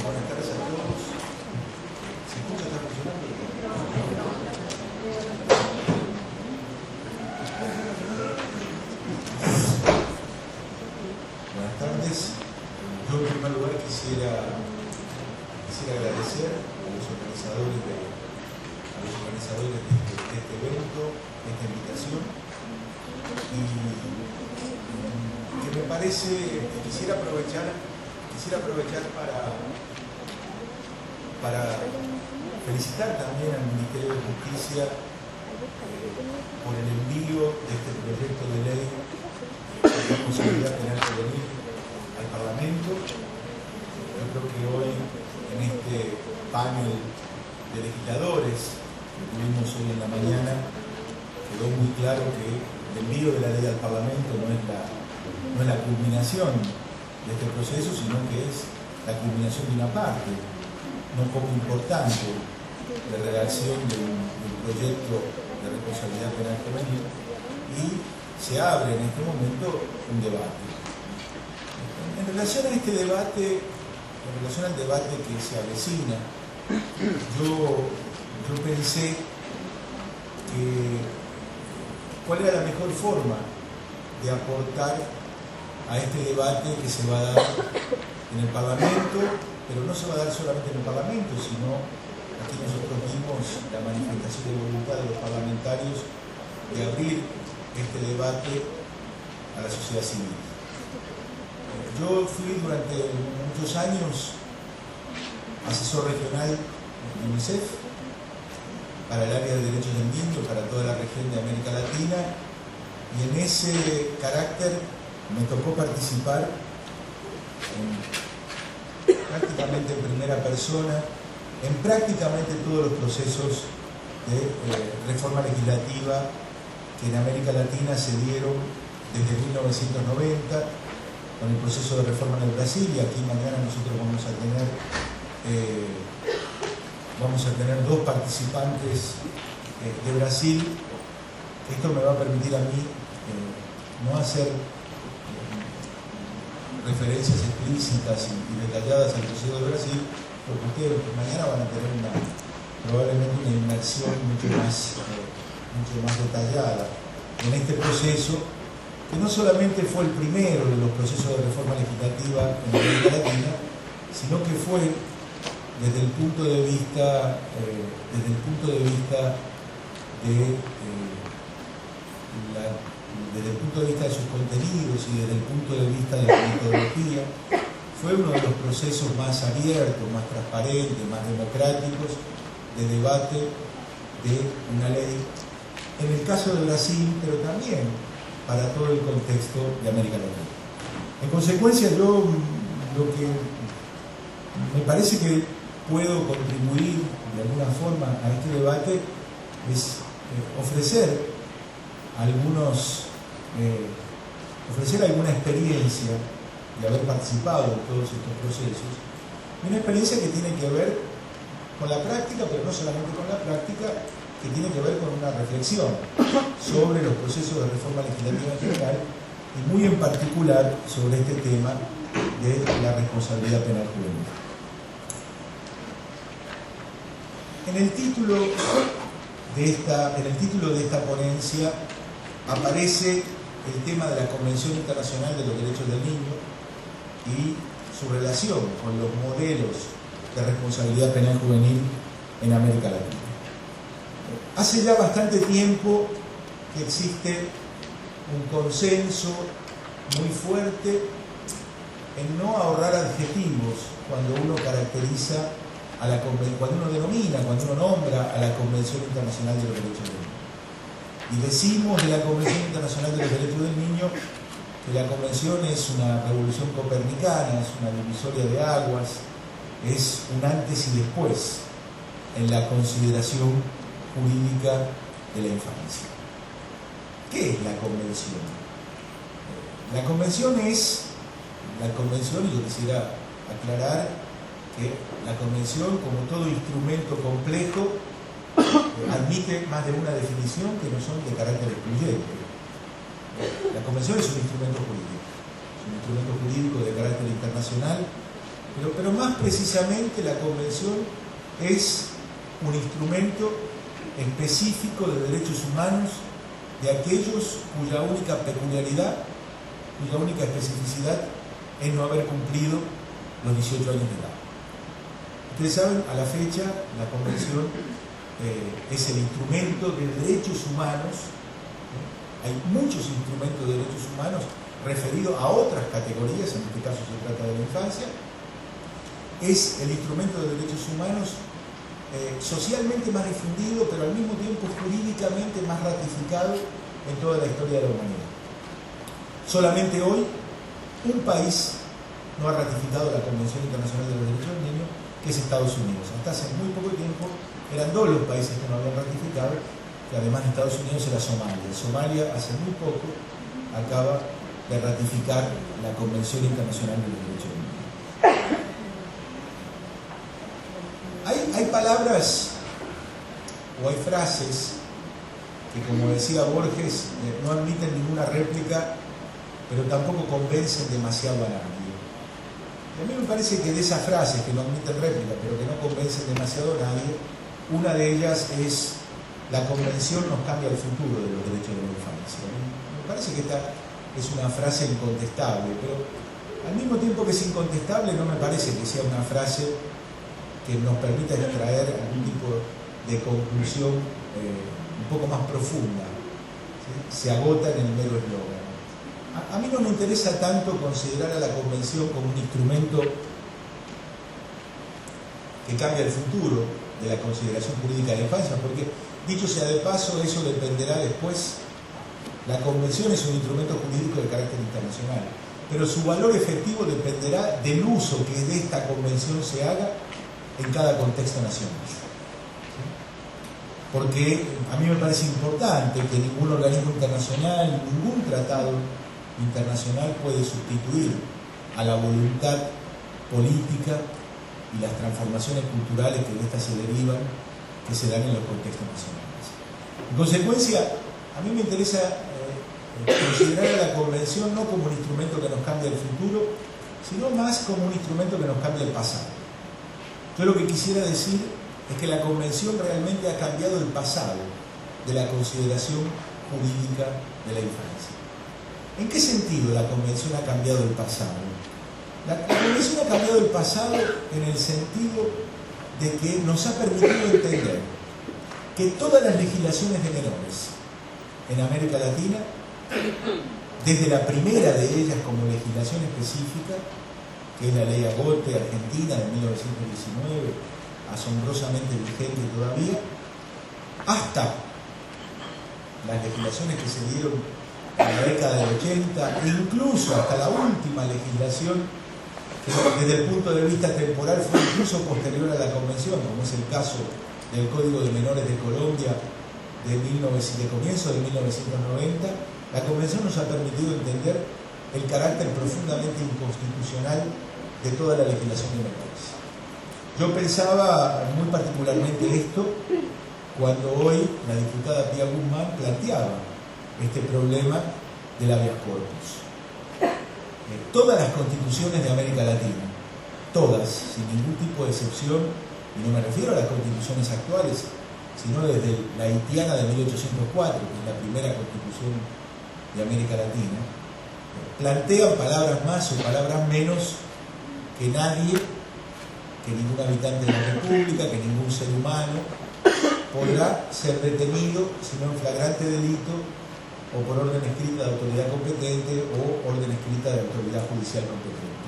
Buenas tardes a todos. ¿Se escucha? ¿Está funcionando? Buenas tardes. Yo en primer lugar quisiera agradecer a los organizadores de este evento, de esta invitación, y que me parece, quisiera aprovechar para felicitar también al Ministerio de Justicia por el envío de este proyecto de ley de responsabilidad penal juvenil al Parlamento. Yo creo que hoy, en este panel de legisladores que tuvimos hoy en la mañana, quedó muy claro que el envío de la ley al Parlamento no es la culminación de este proceso, sino que es la culminación de una parte no poco importante de redacción de un proyecto de responsabilidad penal juvenil, y se abre en este momento un debate. En relación a este debate, en relación al debate que se avecina, yo pensé cuál era la mejor forma de aportar a este debate que se va a dar en el Parlamento, pero no se va a dar solamente en el Parlamento, sino aquí nosotros vimos la manifestación de voluntad de los parlamentarios de abrir este debate a la sociedad civil. Yo fui durante muchos años asesor regional de UNICEF para el área de derechos del niño, para toda la región de América Latina, y en ese carácter me tocó participar prácticamente en primera persona en prácticamente todos los procesos de reforma legislativa que en América Latina se dieron desde 1990, con el proceso de reforma en el Brasil, y aquí mañana nosotros vamos a tener dos participantes de Brasil. Esto me va a permitir a mí no hacer referencias explícitas y detalladas al proceso de Brasil, porque ustedes mañana van a tener probablemente una inmersión mucho más detallada en este proceso, que no solamente fue el primero de los procesos de reforma legislativa en América Latina, sino que fue desde el punto de vista de sus contenidos y desde el punto de vista de la metodología, fue uno de los procesos más abiertos, más transparentes, más democráticos de debate de una ley, en el caso de Brasil, pero también para todo el contexto de América Latina. En consecuencia, yo lo que me parece que puedo contribuir de alguna forma a este debate es ofrecer alguna experiencia de haber participado en todos estos procesos, una experiencia que tiene que ver con la práctica, pero no solamente con la práctica, que tiene que ver con una reflexión sobre los procesos de reforma legislativa en general, y muy en particular sobre este tema de la responsabilidad penal juvenil. En el título de esta ponencia aparece el tema de la Convención Internacional de los Derechos del Niño y su relación con los modelos de responsabilidad penal juvenil en América Latina. Hace ya bastante tiempo que existe un consenso muy fuerte en no ahorrar adjetivos cuando uno caracteriza cuando uno nombra a la Convención Internacional de los Derechos del Niño. Y decimos de la Convención Internacional de los Derechos del Niño que la Convención es una revolución copernicana, es una divisoria de aguas, es un antes y después en la consideración jurídica de la infancia. ¿Qué es la Convención? La Convención, y yo quisiera aclarar que la Convención, como todo instrumento complejo, admite más de una definición que no son de carácter excluyente. La Convención es un instrumento jurídico de carácter internacional Pero más precisamente la Convención es un instrumento específico de derechos humanos de aquellos cuya única peculiaridad, cuya única especificidad es no haber cumplido los 18 años de edad. Ustedes saben, a la fecha, la Convención es el instrumento de derechos humanos. Hay muchos instrumentos de derechos humanos referidos a otras categorías, en este caso se trata de la infancia. Es el instrumento de derechos humanos socialmente más difundido, pero al mismo tiempo jurídicamente más ratificado en toda la historia de la humanidad. Solamente hoy un país no ha ratificado la Convención Internacional de los Derechos del Niño, que es Estados Unidos. Hasta hace muy poco tiempo eran dos los países que no habían ratificado, que además de Estados Unidos era Somalia. Somalia hace muy poco acaba de ratificar la Convención Internacional de los Derechos del Niño. Hay palabras o hay frases que, como decía Borges, no admiten ninguna réplica, pero tampoco convencen demasiado a nadie. Y a mí me parece que de esas frases que no admiten réplica, pero que no convencen demasiado a nadie, una de ellas es: la Convención nos cambia el futuro de los derechos de la infancia. Me parece que esta es una frase incontestable, pero al mismo tiempo que es incontestable, no me parece que sea una frase que nos permita extraer algún tipo de conclusión un poco más profunda. ¿Sí? Se agota en el mero eslogan. A mí no me interesa tanto considerar a la Convención como un instrumento que cambia el futuro de la consideración jurídica de la infancia, porque, dicho sea de paso, eso dependerá después. La Convención es un instrumento jurídico de carácter internacional, pero su valor efectivo dependerá del uso que de esta Convención se haga en cada contexto nacional. Porque a mí me parece importante que ningún organismo internacional, ningún tratado internacional puede sustituir a la voluntad política y las transformaciones culturales que de estas se derivan, que se dan en los contextos nacionales. En consecuencia, a mí me interesa considerar a la Convención no como un instrumento que nos cambie el futuro, sino más como un instrumento que nos cambie el pasado. Yo lo que quisiera decir es que la Convención realmente ha cambiado el pasado de la consideración jurídica de la infancia. ¿En qué sentido la Convención ha cambiado el pasado? La Convención ha cambiado el pasado en el sentido de que nos ha permitido entender que todas las legislaciones de menores en América Latina, desde la primera de ellas como legislación específica, que es la Ley Agote Argentina de 1919, asombrosamente vigente todavía, hasta las legislaciones que se dieron en la década del 80, e incluso hasta la última legislación que desde el punto de vista temporal fue incluso posterior a la Convención, como es el caso del Código de Menores de Colombia de comienzo de 1990, la Convención nos ha permitido entender el carácter profundamente inconstitucional de toda la legislación de menores. Yo pensaba muy particularmente esto cuando hoy la diputada Pía Guzmán planteaba este problema del habeas corpus. Todas las constituciones de América Latina, todas, sin ningún tipo de excepción, y no me refiero a las constituciones actuales, sino desde la haitiana de 1804, que es la primera constitución de América Latina, plantean palabras más o palabras menos que nadie, que ningún habitante de la República, que ningún ser humano podrá ser detenido sino en flagrante delito o por orden escrita de autoridad competente o orden escrita de autoridad judicial competente.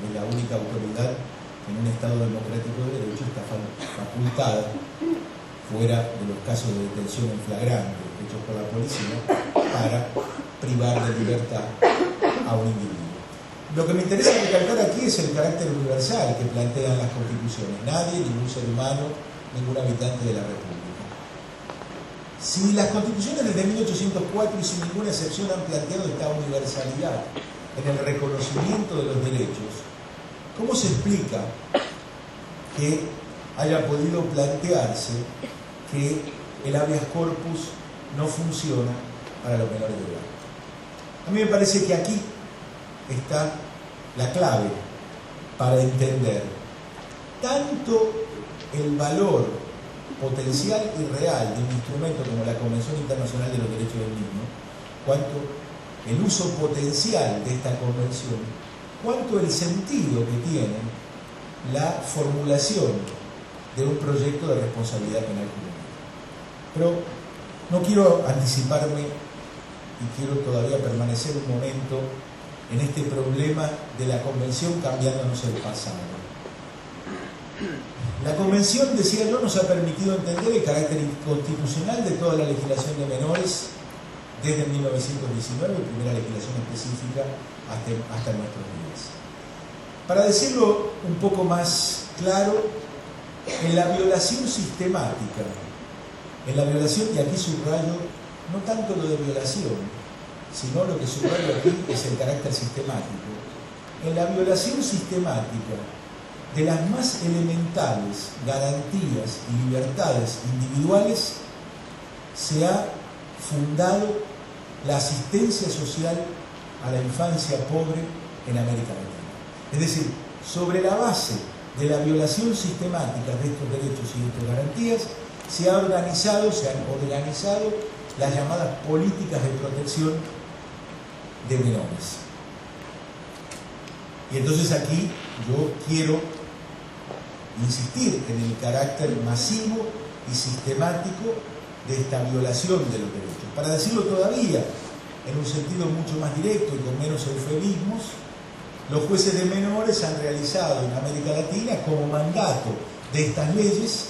Es la única autoridad que en un Estado democrático de derecho está facultada, fuera de los casos de detención en flagrante hechos por la policía, para privar de libertad a un individuo. Lo que me interesa recalcar aquí es el carácter universal que plantean las constituciones. Nadie, ningún ser humano, ningún habitante de la República. Si las constituciones desde 1804 y sin ninguna excepción han planteado esta universalidad en el reconocimiento de los derechos, ¿cómo se explica que haya podido plantearse que el habeas corpus no funciona para los menores de edad? A mí me parece que aquí está la clave para entender tanto el valor potencial y real de un instrumento como la Convención Internacional de los Derechos del Niño, cuanto el uso potencial de esta convención, cuanto el sentido que tiene la formulación de un proyecto de responsabilidad penal juvenil. Pero no quiero anticiparme y quiero todavía permanecer un momento en este problema de la convención cambiándonos el pasado. La convención, decía yo, nos ha permitido entender el carácter inconstitucional de toda la legislación de menores desde 1919, primera legislación específica hasta nuestros días. Para decirlo un poco más claro, en la violación sistemática, en la violación, y aquí subrayo no tanto lo de violación, sino lo que subrayo aquí es el carácter sistemático. En la violación sistemática de las más elementales garantías y libertades individuales se ha fundado la asistencia social a la infancia pobre en América Latina. Es decir, sobre la base de la violación sistemática de estos derechos y de estas garantías, se han organizado las llamadas políticas de protección de menores. Y entonces aquí yo quiero insistir en el carácter masivo y sistemático de esta violación de los derechos. Para decirlo todavía en un sentido mucho más directo y con menos eufemismos, los jueces de menores han realizado en América Latina, como mandato de estas leyes,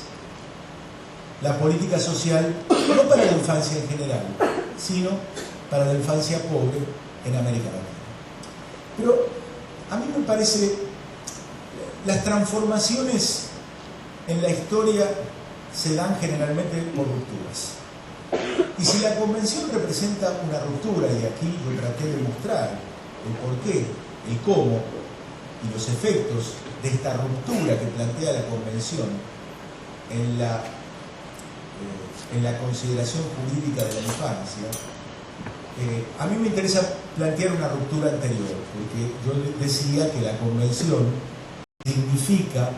la política social, no para la infancia en general, sino para la infancia pobre en América Latina. Pero a mí me parece, las transformaciones en la historia se dan generalmente por rupturas. Y si la convención representa una ruptura, y aquí yo traté de mostrar el porqué, el cómo y los efectos de esta ruptura que plantea la convención en la consideración jurídica de la infancia, a mí me interesa plantear una ruptura anterior, porque yo decía que la convención significa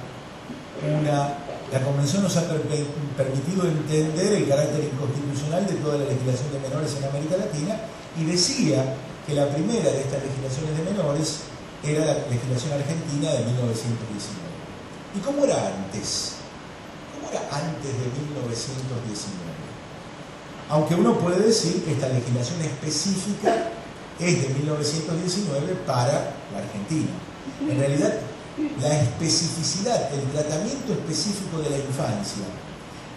la convención nos ha permitido entender el carácter inconstitucional de toda la legislación de menores en América Latina, y decía que la primera de estas legislaciones de menores era la legislación argentina de 1919. ¿Y cómo era antes? ¿Cómo era antes de 1919? Aunque uno puede decir que esta legislación específica es de 1919 para la Argentina. En realidad, la especificidad, el tratamiento específico de la infancia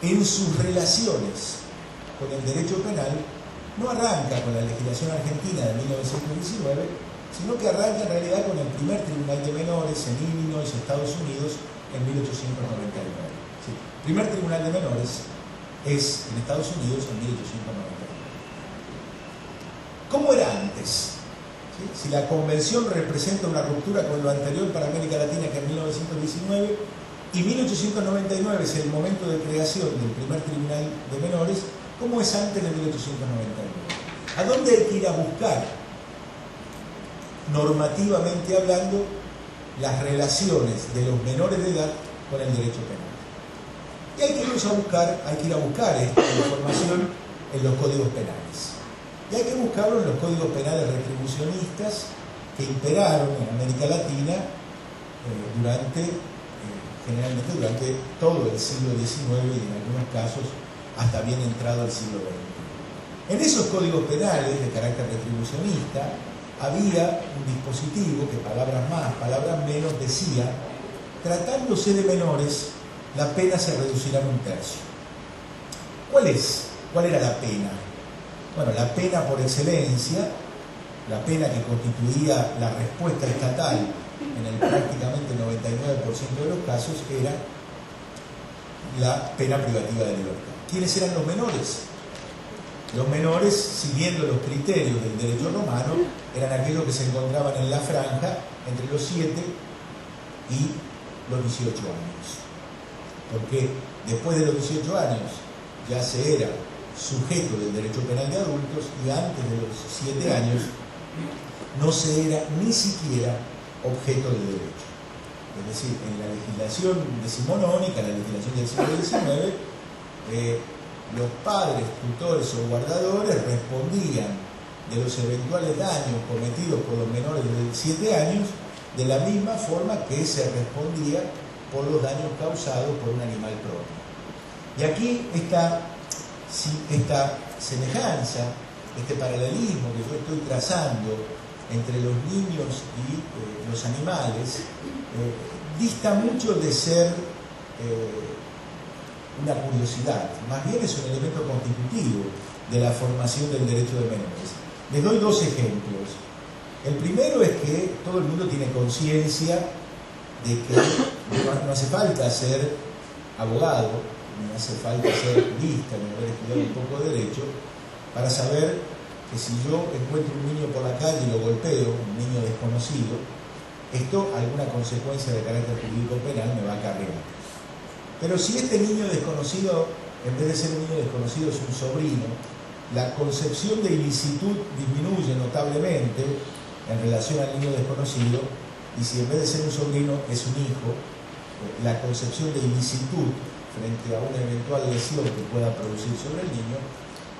en sus relaciones con el derecho penal no arranca con la legislación argentina de 1919, sino que arranca en realidad con el primer tribunal de menores en Illinois, Estados Unidos, en 1899. Sí, el primer tribunal de menores es en Estados Unidos en 1899. ¿Cómo era antes? ¿Sí? Si la convención representa una ruptura con lo anterior para América Latina, que en 1919, y 1899 es el momento de creación del primer tribunal de menores, ¿cómo es antes de 1899? ¿A dónde hay que ir a buscar, normativamente hablando, las relaciones de los menores de edad con el derecho penal? Y hay que ir a buscar esta información en los códigos penales. Y hay que buscarlo en los códigos penales retribucionistas que imperaron en América Latina generalmente durante todo el siglo XIX y en algunos casos hasta bien entrado el siglo XX. En esos códigos penales de carácter retribucionista había un dispositivo que, palabras más, palabras menos, decía: tratándose de menores, la pena se reducirá en 1/3. ¿Cuál era la pena? Bueno, la pena por excelencia, la pena que constituía la respuesta estatal en el prácticamente 99% de los casos, era la pena privativa de libertad. ¿Quiénes eran los menores? Los menores, siguiendo los criterios del derecho romano, eran aquellos que se encontraban en la franja entre los 7 y los 18 años. Porque después de los 18 años ya se era sujeto del derecho penal de adultos, y antes de los 7 años no se era ni siquiera objeto de derecho. Es decir, en la legislación decimonónica, la legislación del siglo XIX, los padres, tutores o guardadores respondían de los eventuales daños cometidos por los menores de 7 años de la misma forma que se respondía por los daños causados por un animal propio. Y aquí esta semejanza, este paralelismo que yo estoy trazando entre los niños y los animales, dista mucho de ser una curiosidad, más bien es un elemento constitutivo de la formación del derecho de menores. Les doy 2 ejemplos. El primero es que todo el mundo tiene conciencia de que no hace falta ser abogado, ni hace falta ser jurista, ni haber estudiado un poco de derecho, para saber que si yo encuentro un niño por la calle y lo golpeo, un niño desconocido, esto alguna consecuencia de carácter jurídico penal me va a acarrear. Pero si este niño desconocido, en vez de ser un niño desconocido, es un sobrino, la concepción de ilicitud disminuye notablemente en relación al niño desconocido, y si en vez de ser un sobrino es un hijo, la concepción de ilicitud frente a una eventual lesión que pueda producir sobre el niño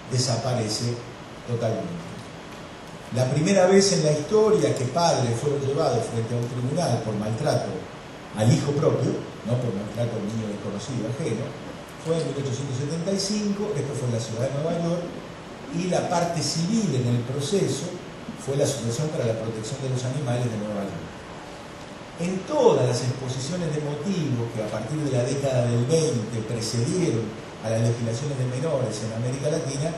desaparece totalmente. La primera vez en la historia que padres fueron llevados frente a un tribunal por maltrato al hijo propio, no por maltrato a un niño desconocido ajeno, fue en 1875, esto fue en la ciudad de Nueva York, y la parte civil en el proceso fue la Asociación para la Protección de los Animales de Nueva York. En todas las exposiciones de motivos que a partir de la década del 20 precedieron a las legislaciones de menores en América Latina,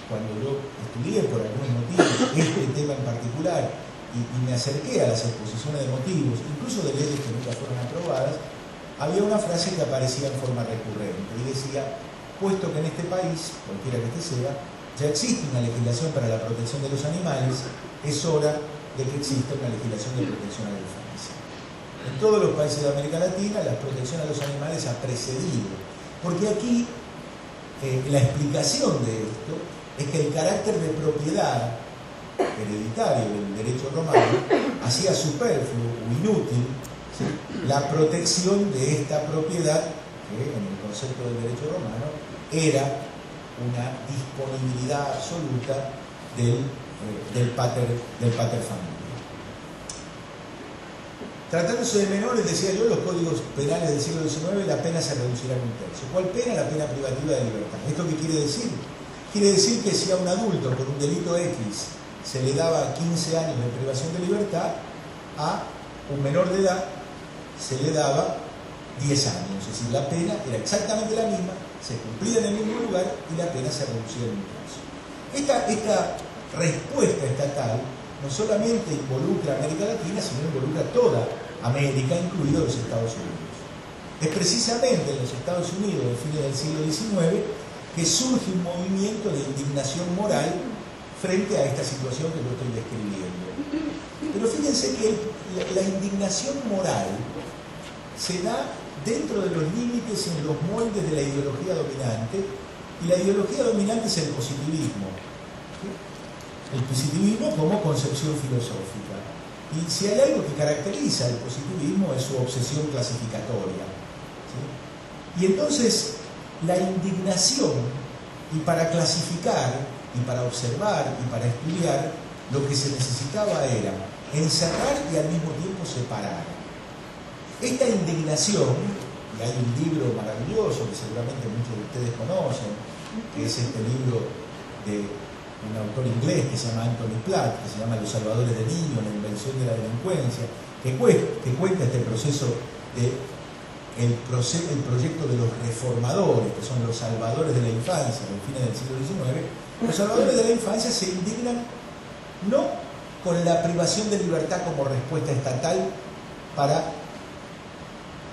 cuando yo estudié por algún motivo este tema en particular y me acerqué a las exposiciones de motivos, incluso de leyes que nunca fueron aprobadas, había una frase que aparecía en forma recurrente y decía: puesto que en este país, cualquiera que este sea, ya existe una legislación para la protección de los animales, es hora de que exista una legislación de protección a la infancia. En todos los países de América Latina la protección a los animales ha precedido, porque aquí la explicación de esto es que el carácter de propiedad hereditario del derecho romano hacía superfluo o inútil, ¿sí?, la protección de esta propiedad, que en el concepto del derecho romano era una disponibilidad absoluta del pater familia. Tratándose de menores, decía yo, los códigos penales del siglo XIX, la pena se reducirá en 1/3. ¿Cuál pena? La pena privativa de libertad. ¿Esto qué quiere decir? Quiere decir que si a un adulto por un delito X se le daba 15 años de privación de libertad, a un menor de edad se le daba 10 años. Es decir, la pena era exactamente la misma, se cumplía en el mismo lugar y la pena se reducía en 1/3. Esta respuesta estatal no solamente involucra a América Latina, sino involucra a toda América, incluidos los Estados Unidos. Es precisamente en los Estados Unidos, a fines del siglo XIX, que surge un movimiento de indignación moral frente a esta situación que yo estoy describiendo. Pero fíjense que la indignación moral se da dentro de los límites y en los moldes de la ideología dominante, y la ideología dominante es el positivismo. ¿Sí? El positivismo como concepción filosófica. Y si hay algo que caracteriza el positivismo es su obsesión clasificatoria. ¿Sí? Y entonces la indignación, y para clasificar, y para observar, y para estudiar, lo que se necesitaba era encerrar y al mismo tiempo separar. Esta indignación, y hay un libro maravilloso que seguramente muchos de ustedes conocen, que es este libro de un autor inglés que se llama Anthony Platt, que se llama Los Salvadores de Niños, la invención de la delincuencia, que cuenta este proceso de el proyecto de los reformadores, que son los salvadores de la infancia del fines del siglo XIX. Los salvadores de la infancia se indignan no con la privación de libertad como respuesta estatal para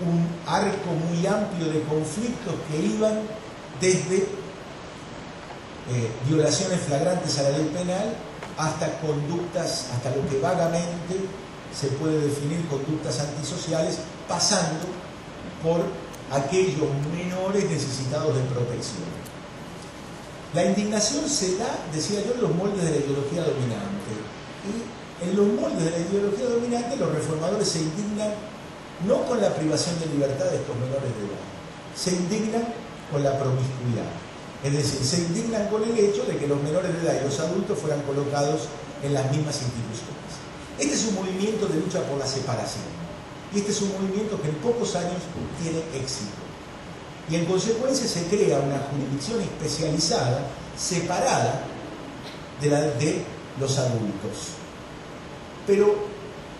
un arco muy amplio de conflictos que iban desde violaciones flagrantes a la ley penal hasta conductas, hasta lo que vagamente se puede definir conductas antisociales, pasando por aquellos menores necesitados de protección. La indignación se da, decía yo, en los moldes de la ideología dominante, y en los moldes de la ideología dominante, los reformadores se indignan no con la privación de libertad de estos menores de edad, se indignan con la promiscuidad. Es decir, se indignan con el hecho de que los menores de edad y los adultos fueran colocados en las mismas instituciones. Este es un movimiento de lucha por la separación. Y este es un movimiento que en pocos años tiene éxito. Y en consecuencia se crea una jurisdicción especializada, separada de la de los adultos. Pero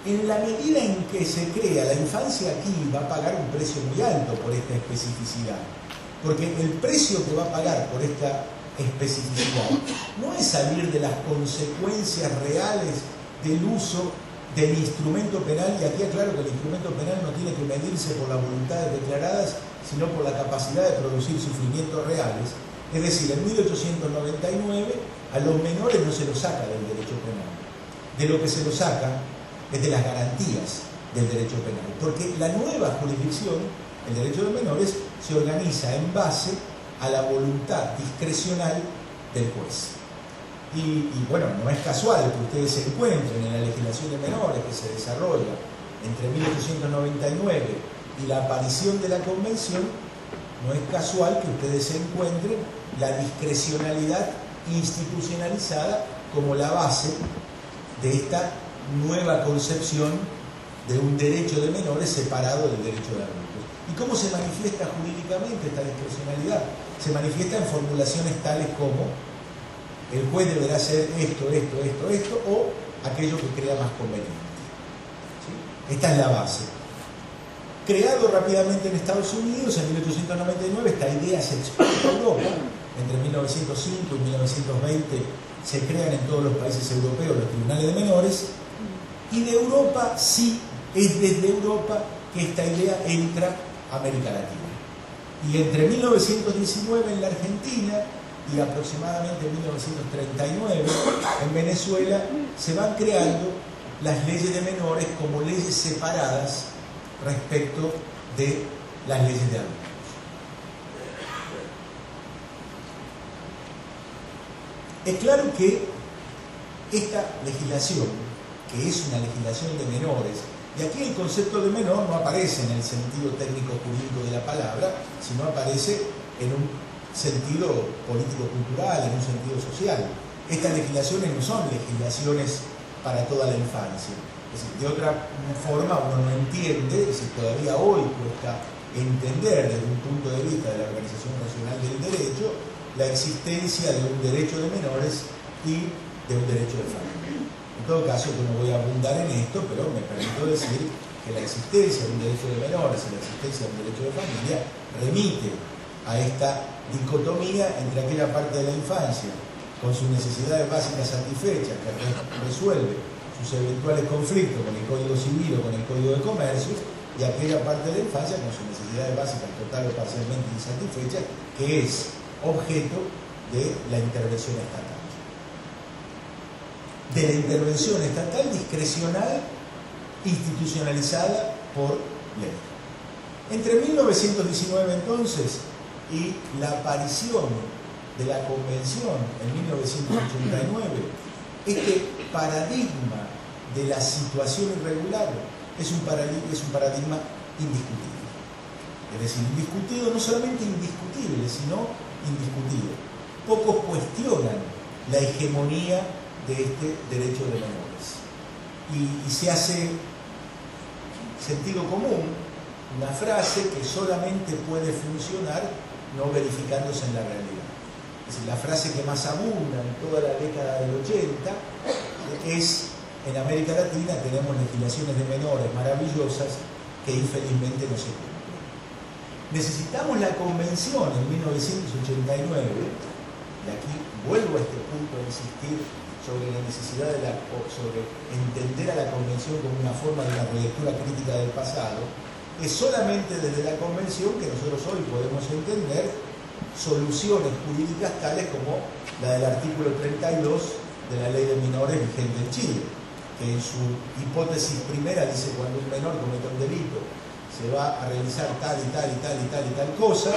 en la medida en que se crea, la infancia aquí va a pagar un precio muy alto por esta especificidad. Porque el precio que va a pagar por esta especificidad no es salir de las consecuencias reales del uso del instrumento penal, y aquí aclaro que el instrumento penal no tiene que medirse por las voluntades declaradas, sino por la capacidad de producir sufrimientos reales. Es decir, en 1899 a los menores no se los saca del derecho penal. De lo que se los saca es de las garantías del derecho penal. Porque la nueva jurisdicción, el derecho de menores, se organiza en base a la voluntad discrecional del juez. Y bueno, no es casual que ustedes se encuentren en la legislación de menores que se desarrolla entre 1899 y la aparición de la Convención, no es casual que ustedes se encuentren la discrecionalidad institucionalizada como la base de esta nueva concepción de un derecho de menores separado del derecho de adultos. ¿Y cómo se manifiesta jurídicamente esta discrecionalidad? Se manifiesta en formulaciones tales como el juez deberá hacer esto, o aquello que crea más conveniente. ¿Sí? Esta es la base. Creado rápidamente en Estados Unidos, en 1899, esta idea se exporta a Europa. Entre 1905 y 1920 se crean en todos los países europeos los tribunales de menores, y de Europa sí, es desde Europa que esta idea entra a América Latina. Y entre 1919 en la Argentina y aproximadamente en 1939 en Venezuela se van creando las leyes de menores como leyes separadas respecto de las leyes de adultos. Es claro que esta legislación, que es una legislación de menores, y aquí el concepto de menor no aparece en el sentido técnico jurídico de la palabra, sino aparece en un sentido político-cultural, en un sentido social. Estas legislaciones no son legislaciones para toda la infancia. Es decir, de otra forma uno no entiende, es decir, todavía hoy cuesta entender desde un punto de vista de la Organización Nacional del Derecho la existencia de un derecho de menores y de un derecho de familia. En todo caso, yo no voy a abundar en esto, pero me permito decir que la existencia de un derecho de menores y la existencia de un derecho de familia remite a esta dicotomía entre aquella parte de la infancia con sus necesidades básicas satisfechas, que resuelve sus eventuales conflictos con el Código Civil o con el Código de Comercio, y aquella parte de la infancia con sus necesidades básicas total o parcialmente insatisfechas, que es objeto de la intervención estatal. De la intervención estatal discrecional institucionalizada por ley. Entre 1919 entonces y la aparición de la Convención en 1989, este paradigma de la situación irregular es un paradigma indiscutible. Es decir, indiscutido, no solamente indiscutible, sino indiscutido. Pocos cuestionan la hegemonía de este derecho de menores. Y se hace sentido común una frase que solamente puede funcionar no verificándose en la realidad. Es decir, la frase que más abunda en toda la década del 80 es: en América Latina tenemos legislaciones de menores maravillosas que infelizmente no se cumplen. Necesitamos la Convención en 1989, y aquí vuelvo a este punto a insistir sobre la necesidad sobre entender a la Convención como una forma de una relectura crítica del pasado. Es solamente desde la Convención que nosotros hoy podemos entender soluciones jurídicas tales como la del artículo 32 de la Ley de Menores vigente en Chile, que en su hipótesis primera dice: cuando un menor comete un delito se va a realizar tal y tal y tal y tal y tal cosa,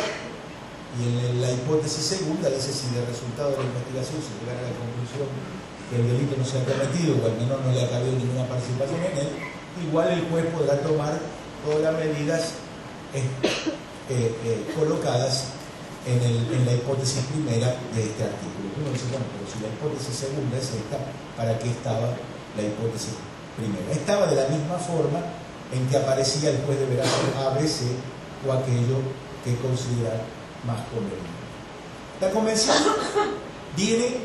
y en la hipótesis segunda dice: si de resultado de la investigación se llegara a la conclusión que el delito no sea cometido o al menor no le ha cabido ninguna participación en él, igual el juez podrá tomar todas las medidas colocadas en la hipótesis primera de este artículo. Uno dice, bueno, pero si la hipótesis segunda es esta, ¿para qué estaba la hipótesis primera? Estaba de la misma forma en que aparecía el juez deberá hacer A, B, C o aquello que considera más conveniente. La convención viene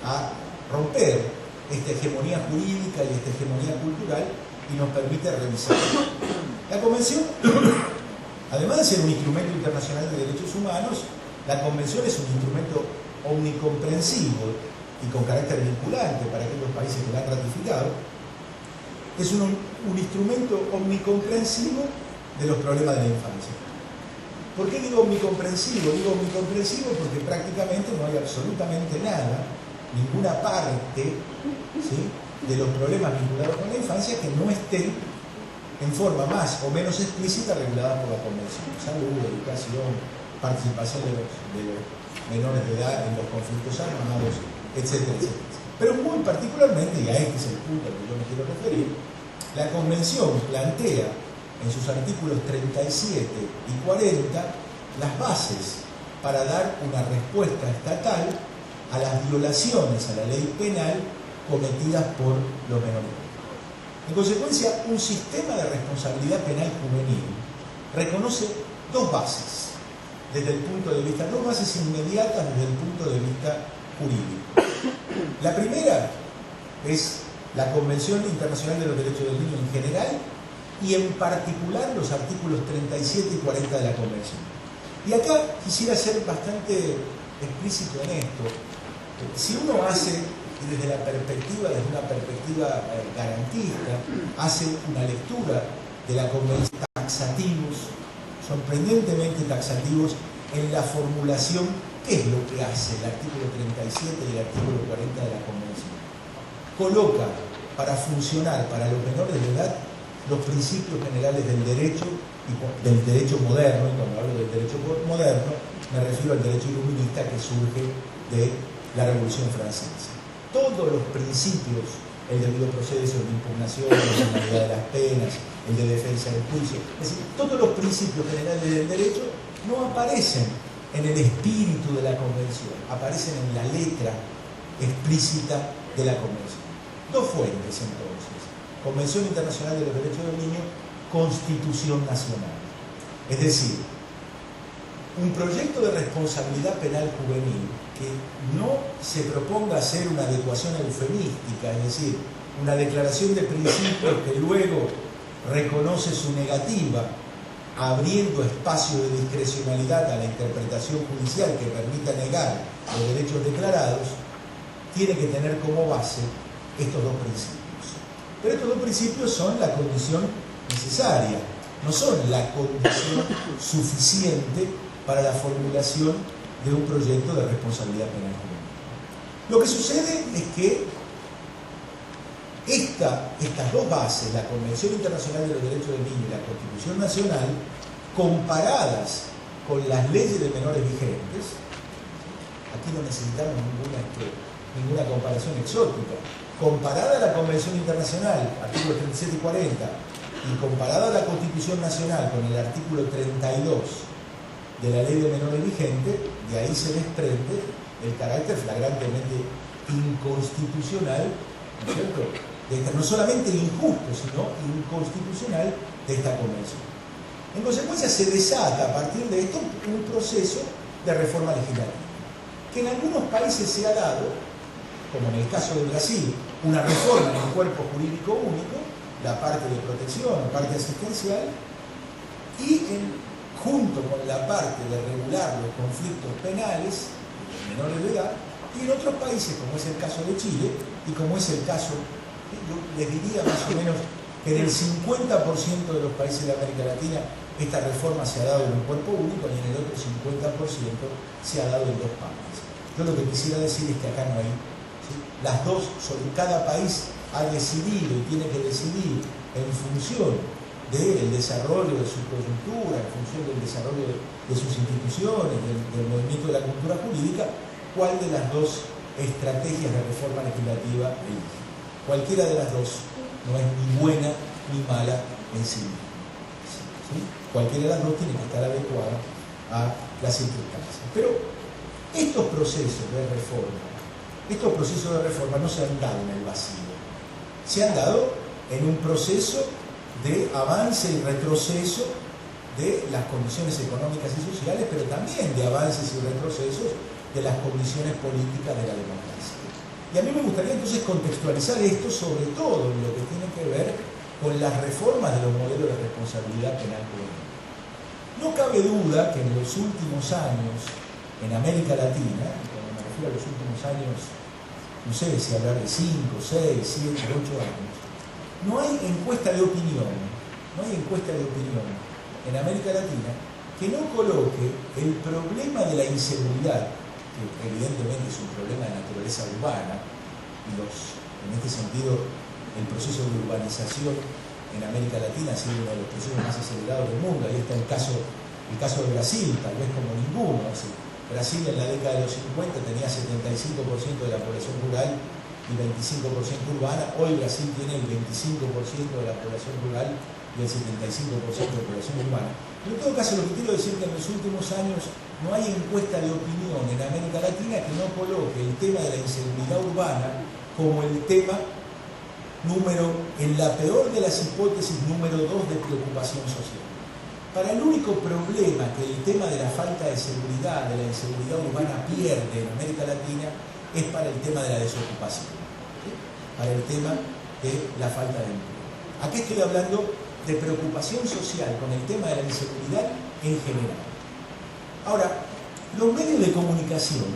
a romper esta hegemonía jurídica y esta hegemonía cultural y nos permite revisar. La convención, además de ser un instrumento internacional de derechos humanos, la convención es un instrumento omnicomprensivo y con carácter vinculante para aquellos países que la han ratificado. Es un instrumento omnicomprensivo de los problemas de la infancia. ¿Por qué digo omnicomprensivo? Digo omnicomprensivo porque prácticamente no hay absolutamente nada, ninguna parte, ¿sí?, de los problemas vinculados con la infancia que no estén en forma más o menos explícita regulada por la Convención. Salud, educación, participación de los menores de edad en los conflictos armados, etcétera, etcétera. Pero muy particularmente, y a este es el punto al que yo me quiero referir, la Convención plantea en sus artículos 37 y 40 las bases para dar una respuesta estatal a las violaciones a la ley penal cometidas por los menores. En consecuencia, un sistema de responsabilidad penal juvenil reconoce dos bases desde el punto de vista, dos bases inmediatas desde el punto de vista jurídico. La primera es la Convención Internacional de los Derechos del Niño en general y en particular los artículos 37 y 40 de la Convención. Y acá quisiera ser bastante explícito en esto. Si uno hace, desde una perspectiva garantista, hace una lectura de la Convención taxativos, sorprendentemente taxativos, en la formulación, ¿qué es lo que hace el artículo 37 y el artículo 40 de la Convención? Coloca para funcionar para los menores de edad los principios generales del derecho moderno, y cuando hablo del derecho moderno me refiero al derecho iluminista que surge de la Revolución Francesa. Todos los principios, el debido proceso, el de impugnación, la finalidad de las penas, el de defensa del juicio, es decir, todos los principios generales del derecho no aparecen en el espíritu de la Convención, aparecen en la letra explícita de la Convención. Dos fuentes entonces: Convención Internacional de los Derechos del Niño, Constitución Nacional. Es decir, un proyecto de responsabilidad penal juvenil que no se proponga hacer una adecuación eufemística, es decir, una declaración de principios que luego reconoce su negativa, abriendo espacio de discrecionalidad a la interpretación judicial que permita negar los derechos declarados, tiene que tener como base estos dos principios. Pero estos dos principios son la condición necesaria, no son la condición suficiente para la formulación de un proyecto de responsabilidad penal juvenil. Lo que sucede es que estas dos bases, la Convención Internacional de los Derechos del Niño y la Constitución Nacional, comparadas con las leyes de menores vigentes, aquí no necesitamos ninguna comparación exótica, comparada a la Convención Internacional, artículos 37 y 40, y comparada a la Constitución Nacional con el artículo 32 de la ley de menores vigente, de ahí se desprende el carácter flagrantemente inconstitucional, ¿no es cierto?, no solamente injusto, sino inconstitucional de esta convención. En consecuencia, se desata a partir de esto un proceso de reforma legislativa, que en algunos países se ha dado, como en el caso de Brasil, una reforma en el cuerpo jurídico único, la parte de protección, la parte asistencial, y junto con la parte de regular los conflictos penales de menores de edad, y en otros países, como es el caso de Chile, y como es el caso, yo les diría más o menos que en el 50% de los países de América Latina esta reforma se ha dado en un cuerpo único y en el otro 50% se ha dado en dos partes. Yo lo que quisiera decir es que acá no hay, ¿sí?, las dos, cada país ha decidido y tiene que decidir en función del desarrollo de su coyuntura, en función del desarrollo de sus instituciones, del movimiento de la cultura jurídica, cuál de las dos estrategias de reforma legislativa eligen. Cualquiera de las dos no es ni buena ni mala en sí misma. ¿Sí? Cualquiera de las dos tiene que estar adecuada a las circunstancias. Pero estos procesos de reforma no se han dado en el vacío. Se han dado en un proceso de avance y retroceso de las condiciones económicas y sociales, pero también de avances y retrocesos de las condiciones políticas de la democracia. Y a mí me gustaría entonces contextualizar esto sobre todo en lo que tiene que ver con las reformas de los modelos de responsabilidad penal juvenil. No cabe duda que en los últimos años, en América Latina, y cuando me refiero a los últimos años, no sé si hablar de 5, 6, 7, 8 años, no hay encuesta de opinión en América Latina que no coloque el problema de la inseguridad, que evidentemente es un problema de naturaleza urbana, y en este sentido el proceso de urbanización en América Latina ha sido uno de los procesos más acelerados del mundo. Ahí está el caso de Brasil, tal vez como ninguno. Brasil en la década de los 50 tenía 75% de la población rural y 25% urbana. Hoy Brasil tiene el 25% de la población rural y el 75% de la población urbana. Pero en todo caso, lo que quiero decir es que en los últimos años no hay encuesta de opinión en América Latina que no coloque el tema de la inseguridad urbana como el tema en la peor de las hipótesis, número 2 de preocupación social. Para el único problema que el tema de la falta de seguridad, de la inseguridad urbana pierde en América Latina, es para el tema de la desocupación, ¿sí? Para el tema de la falta de empleo. Aquí estoy hablando de preocupación social con el tema de la inseguridad en general. Ahora, los medios de comunicación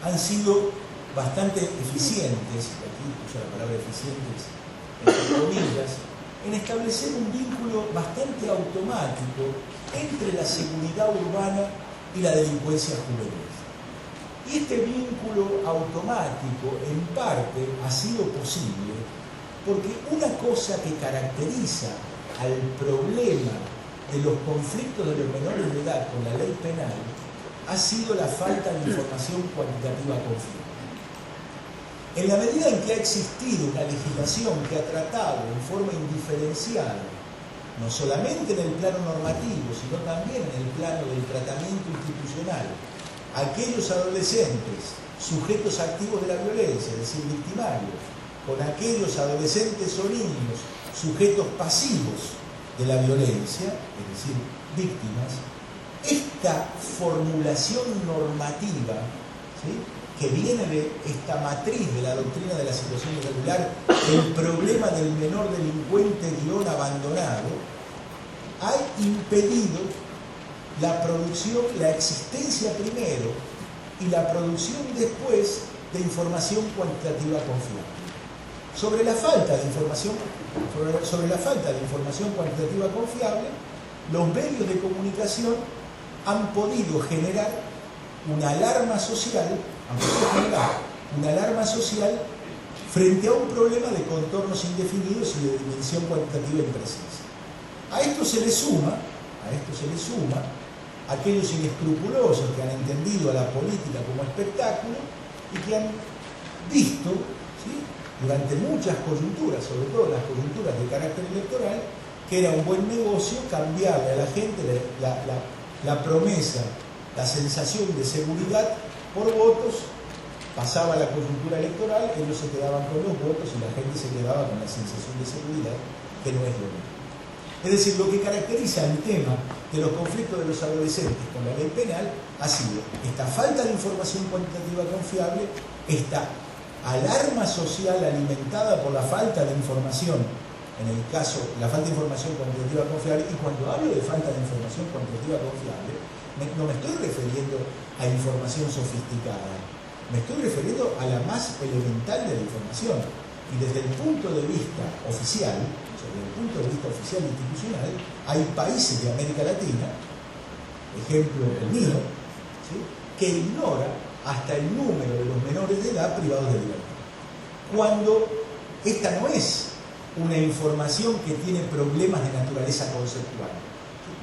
han sido bastante eficientes, aquí uso la palabra eficientes entre comillas, en establecer un vínculo bastante automático entre la seguridad urbana y la delincuencia juvenil. Y este vínculo automático, en parte, ha sido posible porque una cosa que caracteriza al problema de los conflictos de los menores de edad con la ley penal ha sido la falta de información cuantitativa confiable. En la medida en que ha existido una legislación que ha tratado en forma indiferenciada, no solamente en el plano normativo, sino también en el plano del tratamiento institucional, aquellos adolescentes sujetos activos de la violencia, es decir, victimarios, con aquellos adolescentes o niños sujetos pasivos de la violencia, es decir, víctimas, esta formulación normativa, ¿sí?, que viene de esta matriz de la doctrina de la situación irregular, el problema del menor delincuente abandonado, ha impedido la producción, la existencia primero y la producción después de información cuantitativa confiable. Sobre la falta de información cuantitativa confiable, los medios de comunicación han podido generar una alarma social, frente a un problema de contornos indefinidos y de dimensión cuantitativa imprecisa. A esto se le suma aquellos inescrupulosos que han entendido a la política como espectáculo y que han visto, ¿sí?, durante muchas coyunturas, sobre todo las coyunturas de carácter electoral, que era un buen negocio cambiarle a la gente la promesa, la sensación de seguridad por votos. Pasaba la coyuntura electoral, ellos se quedaban con los votos y la gente se quedaba con la sensación de seguridad, que no es lo mismo. Es decir, lo que caracteriza el tema de los conflictos de los adolescentes con la ley penal ha sido esta falta de información cuantitativa confiable, esta alarma social alimentada por la falta de información, en el caso, la falta de información cuantitativa confiable. Y cuando hablo de falta de información cuantitativa confiable, no me estoy refiriendo a información sofisticada, me estoy refiriendo a la más elemental de la información. Y desde el punto de vista oficial, institucional, hay países de América Latina, ejemplo el mío, ¿sí?, que ignora hasta el número de los menores de edad privados de libertad, cuando esta no es una información que tiene problemas de naturaleza conceptual.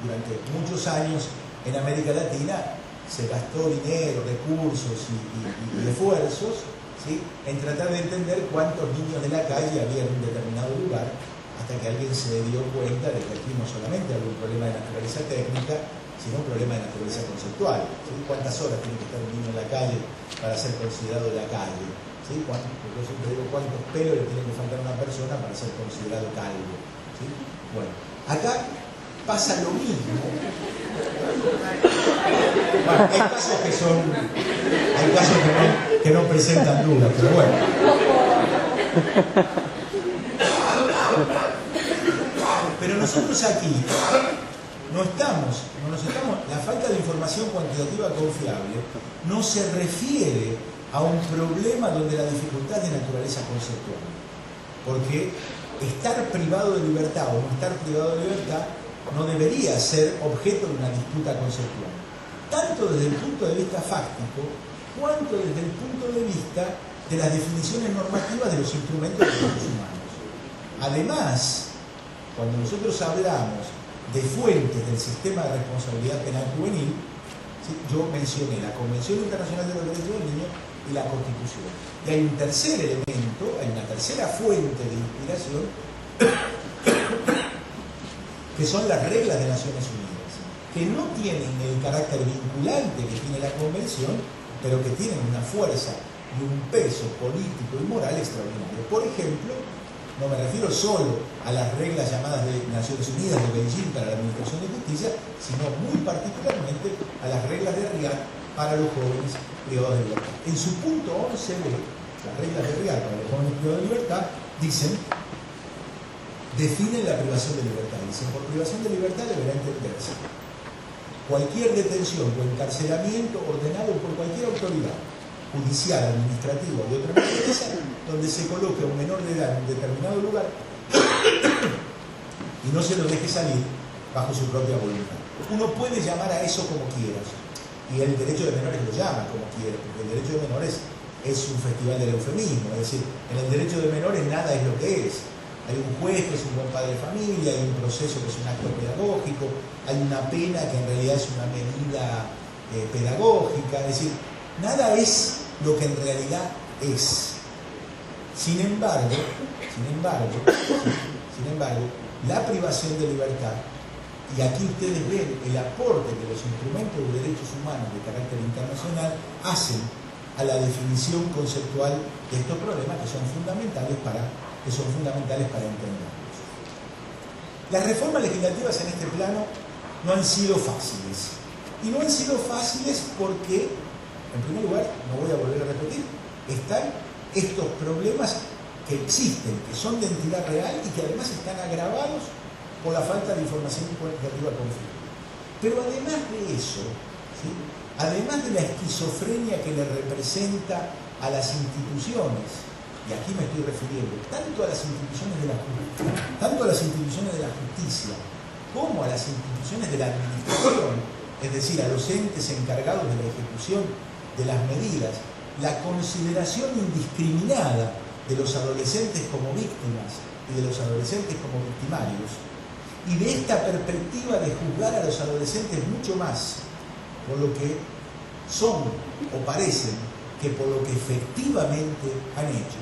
Durante muchos años en América Latina se gastó dinero, recursos y esfuerzos ¿sí?, en tratar de entender cuántos niños de la calle había en un determinado lugar, hasta que alguien se dio cuenta de que aquí no solamente había un problema de naturaleza técnica, sino un problema de naturaleza conceptual. ¿Sí? ¿Cuántas horas tiene que estar un niño en la calle para ser considerado de la calle? ¿Sí? Porque yo siempre digo, ¿cuántos pelos le tiene que faltar a una persona para ser considerado calvo? ¿Sí? Bueno, acá pasa lo mismo. Bueno, hay casos que no presentan dudas, pero bueno. Pero nosotros aquí la falta de información cuantitativa confiable no se refiere a un problema donde la dificultad es de naturaleza conceptual. Porque estar privado de libertad o no estar privado de libertad no debería ser objeto de una disputa conceptual, tanto desde el punto de vista fáctico, cuanto desde el punto de vista de las definiciones normativas de los instrumentos de los derechos humanos. Además, cuando nosotros hablamos de fuentes del sistema de responsabilidad penal juvenil, ¿sí?, yo mencioné la Convención Internacional de los Derechos del Niño y la Constitución. Y hay un tercer elemento, hay una tercera fuente de inspiración, que son las reglas de Naciones Unidas, que no tienen el carácter vinculante que tiene la Convención, pero que tienen una fuerza y un peso político y moral extraordinario. Por ejemplo, no me refiero solo a las reglas llamadas de Naciones Unidas de Beijing para la Administración de Justicia, sino muy particularmente a las reglas de Riad para los jóvenes privados de libertad. En su punto 11b, las reglas de Riad para los jóvenes privados de libertad definen la privación de libertad. Dicen, por privación de libertad deberá entenderse cualquier detención o encarcelamiento ordenado por cualquier autoridad judicial, administrativa o de otra naturaleza, donde se coloque a un menor de edad en un determinado lugar y no se lo deje salir bajo su propia voluntad. Uno puede llamar a eso como quieras, y el derecho de menores lo llama como quiera, porque el derecho de menores es un festival del eufemismo, es decir, en el derecho de menores nada es lo que es. Hay un juez que es un buen padre de familia, hay un proceso que es un acto pedagógico, hay una pena que en realidad es una medida pedagógica, es decir, nada es lo que en realidad es. Sin embargo, la privación de libertad, y aquí ustedes ven el aporte que los instrumentos de derechos humanos de carácter internacional hacen a la definición conceptual de estos problemas que son fundamentales para entenderlos. Las reformas legislativas en este plano no han sido fáciles. Y no han sido fáciles porque, en primer lugar, no voy a volver a repetir, están estos problemas que existen, que son de entidad real y que además están agravados por la falta de información cuantitativa confiable. Pero además de eso, ¿sí?, además de la esquizofrenia que le representa a las instituciones, y aquí me estoy refiriendo tanto a las instituciones de la justicia como a las instituciones de la administración, es decir, a los entes encargados de la ejecución de las medidas, la consideración indiscriminada de los adolescentes como víctimas y de los adolescentes como victimarios, y de esta perspectiva de juzgar a los adolescentes mucho más por lo que son o parecen que por lo que efectivamente han hecho.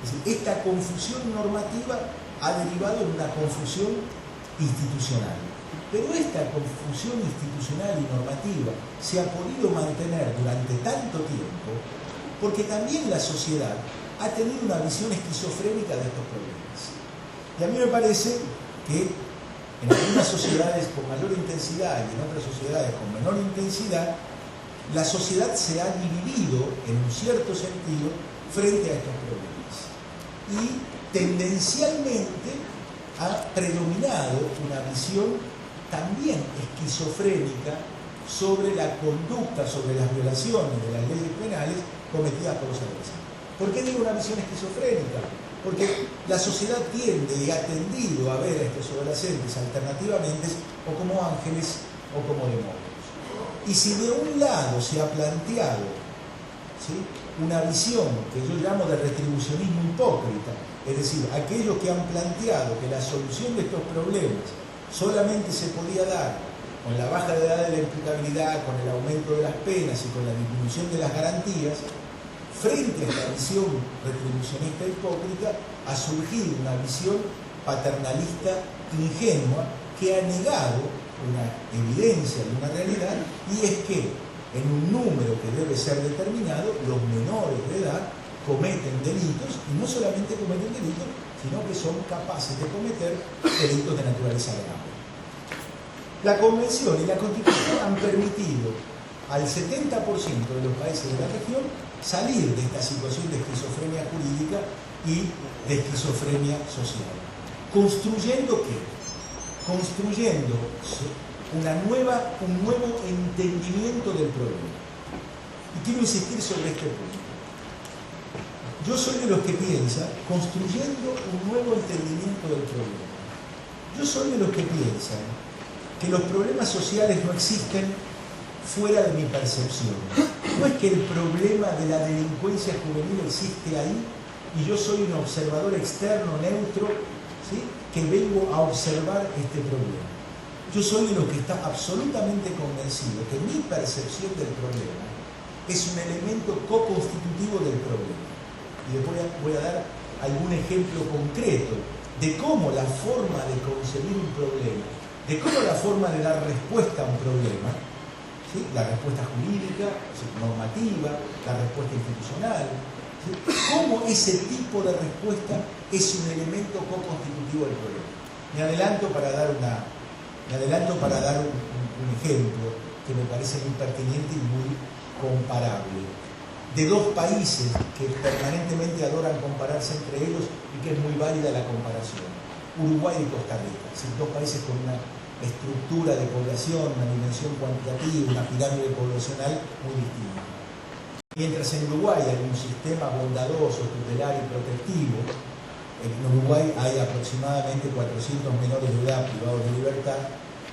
Es decir, esta confusión normativa ha derivado en una confusión institucional. Pero esta confusión institucional y normativa se ha podido mantener durante tanto tiempo porque también la sociedad ha tenido una visión esquizofrénica de estos problemas. Y a mí me parece que en algunas sociedades con mayor intensidad y en otras sociedades con menor intensidad, la sociedad se ha dividido en un cierto sentido frente a estos problemas. Y tendencialmente ha predominado una visión también esquizofrénica sobre la conducta, sobre las violaciones de las leyes penales cometidas por los adolescentes. ¿Por qué digo una visión esquizofrénica? Porque la sociedad tiende y ha tendido a ver a estos adolescentes alternativamente o como ángeles o como demonios. Y si de un lado se ha planteado, ¿sí?, una visión que yo llamo de retribucionismo hipócrita, es decir, aquellos que han planteado que la solución de estos problemas solamente se podía dar con la baja de edad de la imputabilidad, con el aumento de las penas y con la disminución de las garantías, frente a esta visión retribucionista hipócrita, ha surgido una visión paternalista ingenua que ha negado una evidencia de una realidad, y es que en un número que debe ser determinado, los menores de edad cometen delitos, y no solamente cometen delitos, sino que son capaces de cometer delitos de naturaleza grave. La Convención y la Constitución han permitido al 70% de los países de la región salir de esta situación de esquizofrenia jurídica y de esquizofrenia social. ¿Construyendo qué? Construyendo un nuevo entendimiento del problema. Y quiero insistir sobre este punto. Yo soy de los que piensa construyendo un nuevo entendimiento del problema. Yo soy de los que piensan que los problemas sociales no existen fuera de mi percepción. No es que el problema de la delincuencia juvenil existe ahí y yo soy un observador externo, neutro, ¿sí?, que vengo a observar este problema. Yo soy de los que está absolutamente convencido que mi percepción del problema es un elemento co-constitutivo del problema. Y después voy a dar algún ejemplo concreto de cómo la forma de concebir un problema, de cómo la forma de dar respuesta a un problema, ¿sí?, la respuesta jurídica, normativa, la respuesta institucional, ¿sí?, cómo ese tipo de respuesta es un elemento co-constitutivo del problema. Me adelanto para dar un ejemplo que me parece muy pertinente y muy comparable, de dos países que permanentemente adoran compararse entre ellos y que es muy válida la comparación: Uruguay y Costa Rica. ¿Sí? Dos países con una estructura de población, una dimensión cuantitativa, una pirámide poblacional muy distinta. Mientras en Uruguay hay un sistema bondadoso, tutelar y protectivo, en Uruguay hay aproximadamente 400 menores de edad privados de libertad,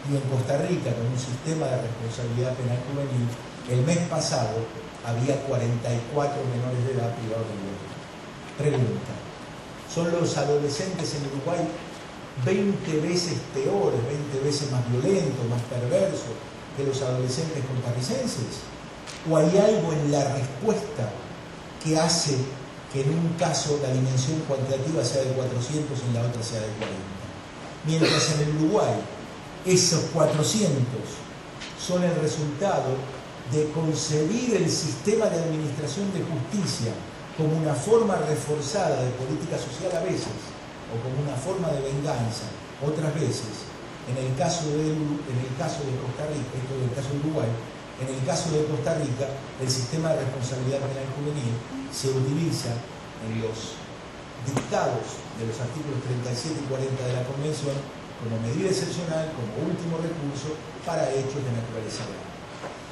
y en Costa Rica, con un sistema de responsabilidad penal juvenil, el mes pasado había 44 menores de edad privados de libertad. Pregunta: ¿son los adolescentes en Uruguay 20 veces peores, 20 veces más violentos, más perversos que los adolescentes costarricenses? ¿O hay algo en la respuesta que hace que en un caso la dimensión cuantitativa sea de 400 y en la otra sea de 40? Mientras en el Uruguay esos 400 son el resultado de concebir el sistema de administración de justicia como una forma reforzada de política social a veces, o como una forma de venganza otras veces. En el caso de Costa Rica, esto es el caso de Uruguay, en el caso de Costa Rica, el sistema de responsabilidad penal juvenil se utiliza en los dictados de los artículos 37 y 40 de la Convención como medida excepcional, como último recurso para hechos de naturaleza grave.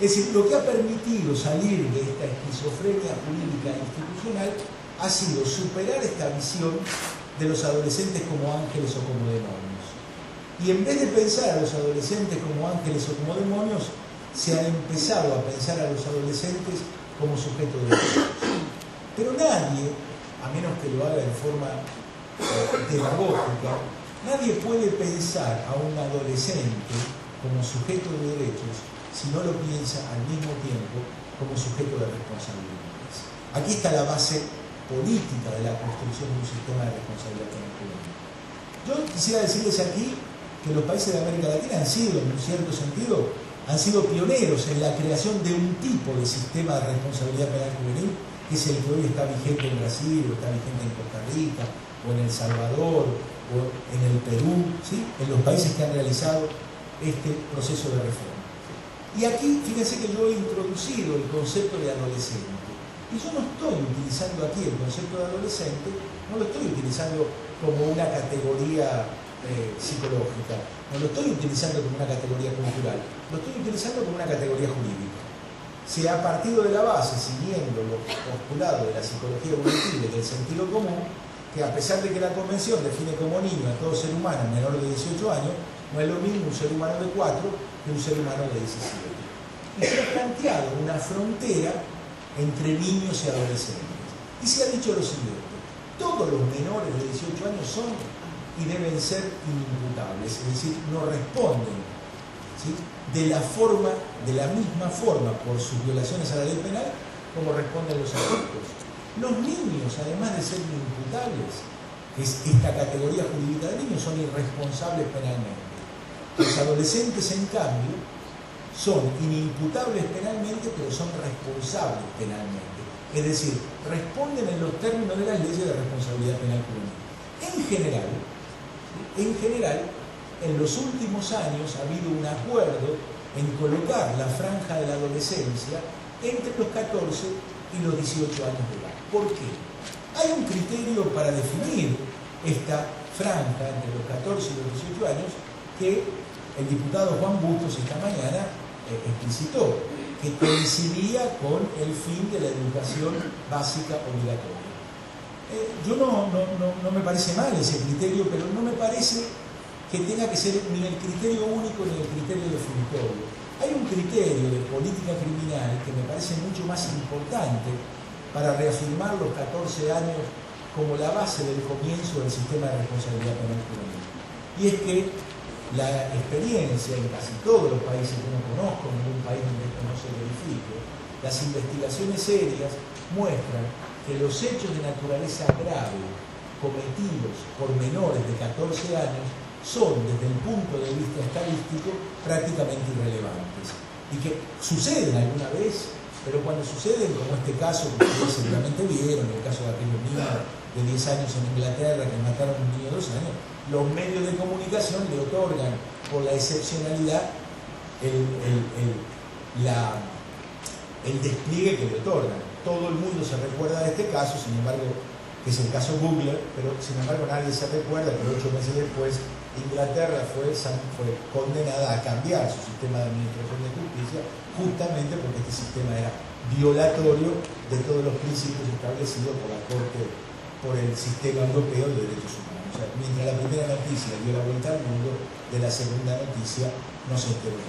Es decir, lo que ha permitido salir de esta esquizofrenia jurídica e institucional ha sido superar esta visión de los adolescentes como ángeles o como demonios. Y en vez de pensar a los adolescentes como ángeles o como demonios, se ha empezado a pensar a los adolescentes como sujetos de derechos. Pero nadie, a menos que lo haga en forma pedagógica, nadie puede pensar a un adolescente como sujeto de derechos si no lo piensa al mismo tiempo como sujeto de responsabilidades. Aquí está la base política de la construcción de un sistema de responsabilidad penal juvenil. Yo quisiera decirles aquí que los países de América Latina han sido, en un cierto sentido, han sido pioneros en la creación de un tipo de sistema de responsabilidad penal juvenil, que es el que hoy está vigente en Brasil, o está vigente en Costa Rica, o en El Salvador, o en el Perú, ¿sí?, en los países que han realizado este proceso de reforma. Y aquí, fíjense que yo he introducido el concepto de adolescente. Y yo no estoy utilizando aquí el concepto de adolescente, no lo estoy utilizando como una categoría psicológica, no lo estoy utilizando como una categoría cultural, lo estoy utilizando como una categoría jurídica. Se ha partido de la base, siguiendo los postulados de la psicología evolutiva y del sentido común, que a pesar de que la Convención define como niño a todo ser humano menor de 18 años, no es lo mismo un ser humano de 4 que un ser humano de 17. Y se ha planteado una frontera entre niños y adolescentes. Y se ha dicho lo siguiente: todos los menores de 18 años son y deben ser inimputables, es decir, no responden, ¿sí?, de la misma forma por sus violaciones a la ley penal como responden los adultos. Los niños, además de ser inimputables, que es esta categoría jurídica de niños, son irresponsables penalmente. Los adolescentes, en cambio, son inimputables penalmente, pero son responsables penalmente. Es decir, responden en los términos de las leyes de responsabilidad penal juvenil. En general, en los últimos años ha habido un acuerdo en colocar la franja de la adolescencia entre los 14 y los 18 años de edad. ¿Por qué? Hay un criterio para definir esta franja entre los 14 y los 18 años que el diputado Juan Bustos esta mañana explicitó, que coincidía con el fin de la educación básica obligatoria. Yo no me parece mal ese criterio, pero no me parece que tenga que ser ni el criterio único ni el criterio definitorio. Hay un criterio de política criminal que me parece mucho más importante para reafirmar los 14 años como la base del comienzo del sistema de responsabilidad penal juvenil. Y es que la experiencia en casi todos los países que no conozco, en ningún país donde esto no se verifique, las investigaciones serias muestran que los hechos de naturaleza grave cometidos por menores de 14 años son, desde el punto de vista estadístico, prácticamente irrelevantes. Y que suceden alguna vez, pero cuando suceden, como este caso que ustedes seguramente vieron, el caso de aquellos niños de 10 años en Inglaterra que mataron a un niño de 2 años, los medios de comunicación le otorgan por la excepcionalidad el despliegue que le otorgan. Todo el mundo se recuerda de este caso, sin embargo, que es el caso Google, pero sin embargo nadie se recuerda que 8 meses después Inglaterra fue condenada a cambiar su sistema de administración de justicia justamente porque este sistema era violatorio de todos los principios establecidos por la Corte, por el sistema europeo de derechos humanos. O sea, mientras la primera noticia dio la vuelta al mundo, de la segunda noticia no se enteró.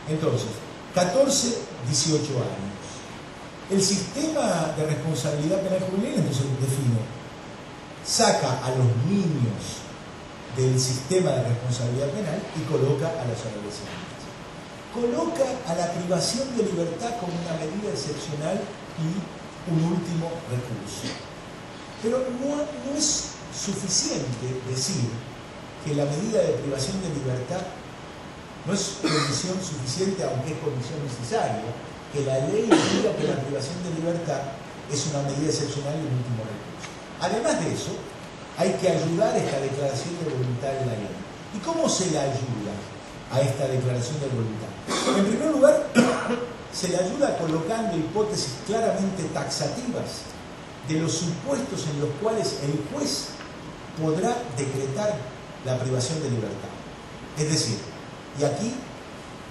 Entonces, 14, 18 años. El sistema de responsabilidad penal juvenil, entonces define, saca a los niños del sistema de responsabilidad penal y coloca a los adolescentes. Coloca a la privación de libertad como una medida excepcional y un último recurso. Pero no es suficiente decir que la medida de privación de libertad no es condición suficiente, aunque es condición necesaria, que la ley diga que la privación de libertad es una medida excepcional y un último recurso. Además de eso, hay que ayudar a esta declaración de voluntad de la ley. ¿Y cómo se la ayuda a esta declaración de voluntad? En primer lugar, se le ayuda colocando hipótesis claramente taxativas de los supuestos en los cuales el juez podrá decretar la privación de libertad. Es decir, y aquí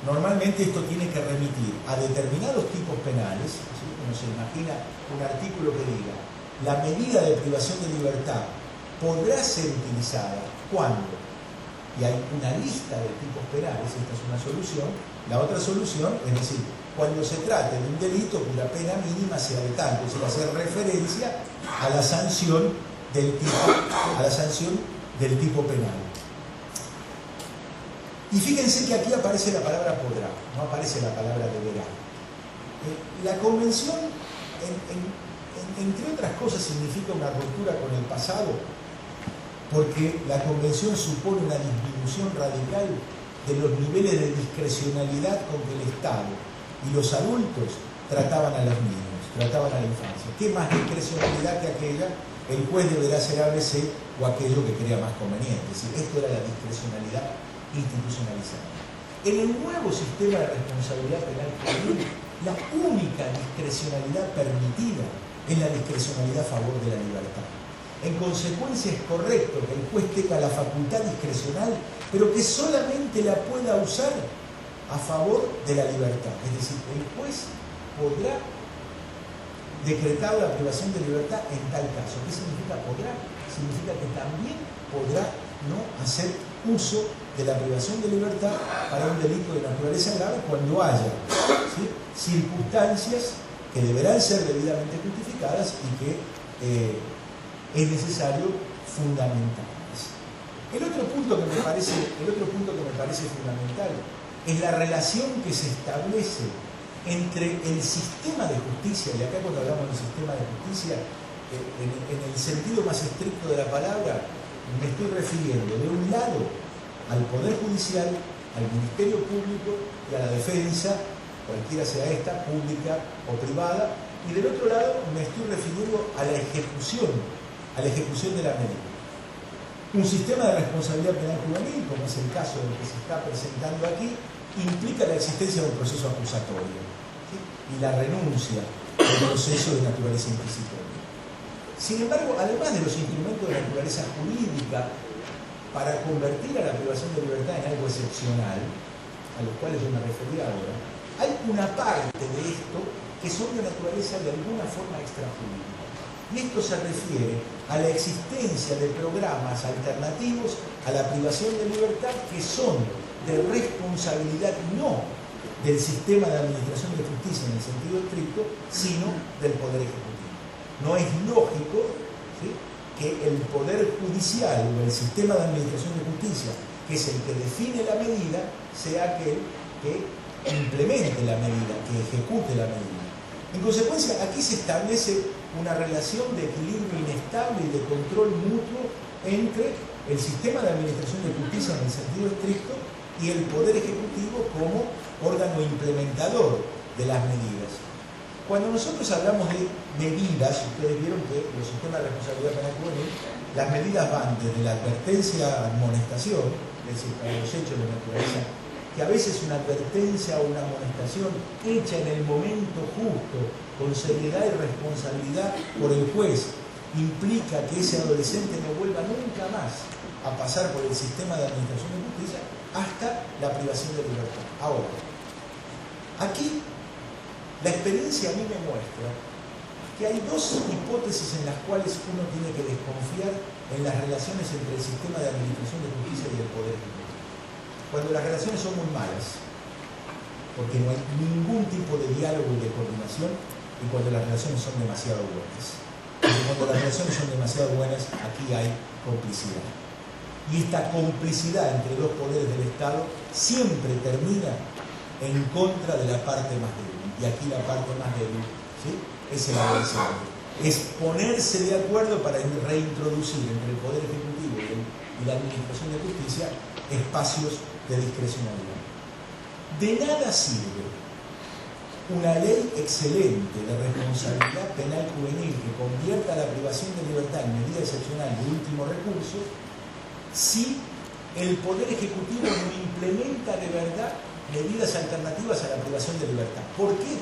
normalmente esto tiene que remitir a determinados tipos penales, ¿sí? Uno se imagina un artículo que diga la medida de privación de libertad podrá ser utilizada cuando, y hay una lista de tipos penales, esta es una solución. La otra solución es decir, cuando se trate de un delito cuya pena mínima sea de tanto, es decir, hacer referencia a la sanción del tipo penal. Y fíjense que aquí aparece la palabra podrá, no aparece la palabra deberá. La convención, entre otras cosas, significa una ruptura con el pasado, porque la convención supone una disminución radical de los niveles de discrecionalidad con que el Estado y los adultos trataban a los niños, trataban a la infancia. ¿Qué más discrecionalidad que aquella? El juez deberá hacer ABC o aquello que crea más conveniente. Es decir, esto era la discrecionalidad institucionalizada. En el nuevo sistema de responsabilidad penal juvenil, la única discrecionalidad permitida es la discrecionalidad a favor de la libertad. En consecuencia, es correcto que el juez tenga la facultad discrecional, pero que solamente la pueda usar a favor de la libertad. Es decir, el juez podrá decretar la privación de libertad en tal caso. ¿Qué significa podrá? Significa que también podrá no hacer uso de la privación de libertad para un delito de naturaleza grave cuando haya, ¿sí?, circunstancias que deberán ser debidamente justificadas y que es necesario fundamentarlas. El otro punto que me parece fundamental es la relación que se establece entre el sistema de justicia, y acá cuando hablamos del sistema de justicia en el sentido más estricto de la palabra, me estoy refiriendo de un lado al Poder Judicial, al Ministerio Público y a la defensa, cualquiera sea esta, pública o privada, y del otro lado me estoy refiriendo a la ejecución de la medida. Un sistema de responsabilidad penal juvenil, como es el caso del que se está presentando aquí, implica la existencia de un proceso acusatorio, ¿sí? Y la renuncia al proceso de naturaleza inquisitoria. Sin embargo, además de los instrumentos de naturaleza jurídica para convertir a la privación de libertad en algo excepcional, a los cuales yo me refería ahora, hay una parte de esto que son de naturaleza de alguna forma extrajurídica. Y esto se refiere a la existencia de programas alternativos a la privación de libertad que son de responsabilidad no del sistema de administración de justicia en el sentido estricto, sino del Poder Ejecutivo. No es lógico, ¿sí?, que el Poder Judicial o el sistema de administración de justicia, que es el que define la medida, sea aquel que implemente la medida, que ejecute la medida. En consecuencia, aquí se establece una relación de equilibrio inestable y de control mutuo entre el sistema de administración de justicia en el sentido estricto y el Poder Ejecutivo como órgano implementador de las medidas. Cuando nosotros hablamos de medidas, ustedes vieron que los sistemas de responsabilidad penal juvenil, las medidas van desde la advertencia a amonestación, es decir, para los hechos de naturaleza, que a veces una advertencia o una amonestación hecha en el momento justo, con seriedad y responsabilidad por el juez, implica que ese adolescente no vuelva nunca más a pasar por el sistema de administración de justicia hasta la privación de libertad. Ahora, aquí la experiencia a mí me muestra que hay dos hipótesis en las cuales uno tiene que desconfiar en las relaciones entre el sistema de administración de justicia y el Poder Ejecutivo. Cuando las relaciones son muy malas, porque no hay ningún tipo de diálogo y de coordinación, y cuando las relaciones son demasiado buenas. Porque cuando las relaciones son demasiado buenas, aquí hay complicidad. Y esta complicidad entre dos poderes del Estado siempre termina en contra de la parte más débil. Y aquí la parte más débil, ¿sí?, es el adversario. Es ponerse de acuerdo para reintroducir entre el Poder Ejecutivo y la Administración de Justicia espacios de discrecionalidad. De nada sirve una ley excelente de responsabilidad penal juvenil que convierta la privación de libertad en medida excepcional de último recurso si el Poder Ejecutivo no implementa de verdad medidas alternativas a la privación de libertad. ¿Por qué?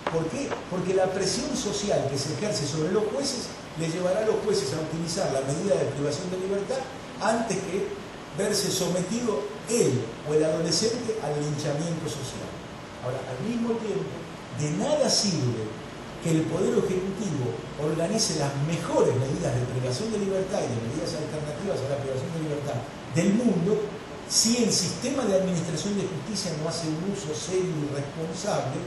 ¿Por qué? Porque la presión social que se ejerce sobre los jueces le llevará a los jueces a utilizar la medida de privación de libertad antes que verse sometido él o el adolescente al linchamiento social. Ahora, al mismo tiempo, de nada sirve que el Poder Ejecutivo organice las mejores medidas de privación de libertad y de medidas alternativas a la privación de libertad del mundo si el sistema de administración de justicia no hace un uso serio y responsable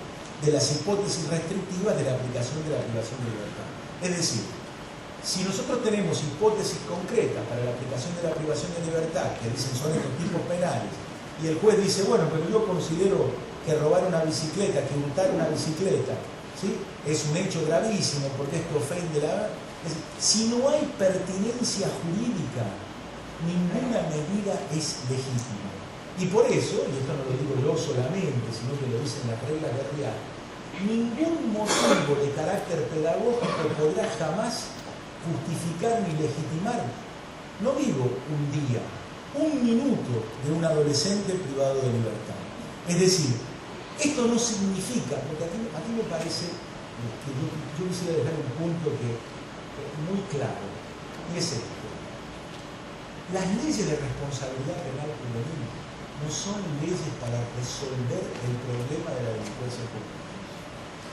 de las hipótesis restrictivas de la aplicación de la privación de libertad. Es decir, si nosotros tenemos hipótesis concretas para la aplicación de la privación de libertad, que dicen son estos tipos penales, y el juez dice, bueno, pero yo considero que robar una bicicleta, que hurtar una bicicleta, ¿sí?, es un hecho gravísimo porque esto ofende la... Es decir, si no hay pertinencia jurídica, ninguna medida es legítima. Y por eso, y esto no lo digo yo solamente, sino que lo dicen las reglas de RIA, ningún motivo de carácter pedagógico podrá jamás justificar ni legitimar, no digo un día, un minuto de un adolescente privado de libertad. Es decir, esto no significa, porque aquí me parece que yo quisiera dejar un punto que es muy claro, y es esto. Las leyes de responsabilidad penal juvenil no son leyes para resolver el problema de la delincuencia juvenil.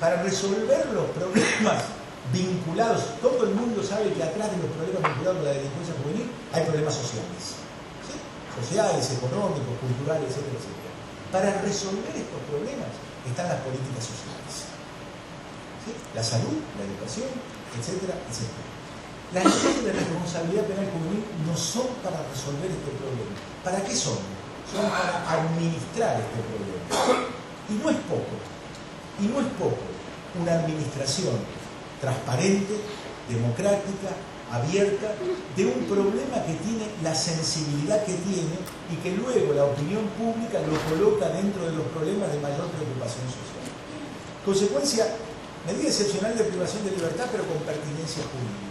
Para resolver los problemas vinculados, todo el mundo sabe que atrás de los problemas vinculados a la delincuencia juvenil hay problemas sociales, ¿sí?, sociales, económicos, culturales, etcétera, etcétera. Para resolver estos problemas están las políticas sociales, ¿sí?, la salud, la educación, etcétera, etcétera. Las leyes de responsabilidad penal juvenil no son para resolver este problema. ¿Para qué son? Son para administrar este problema. Y no es poco una administración transparente, democrática, abierta, de un problema que tiene la sensibilidad que tiene y que luego la opinión pública lo coloca dentro de los problemas de mayor preocupación social. Consecuencia, medida excepcional de privación de libertad, pero con pertinencia jurídica.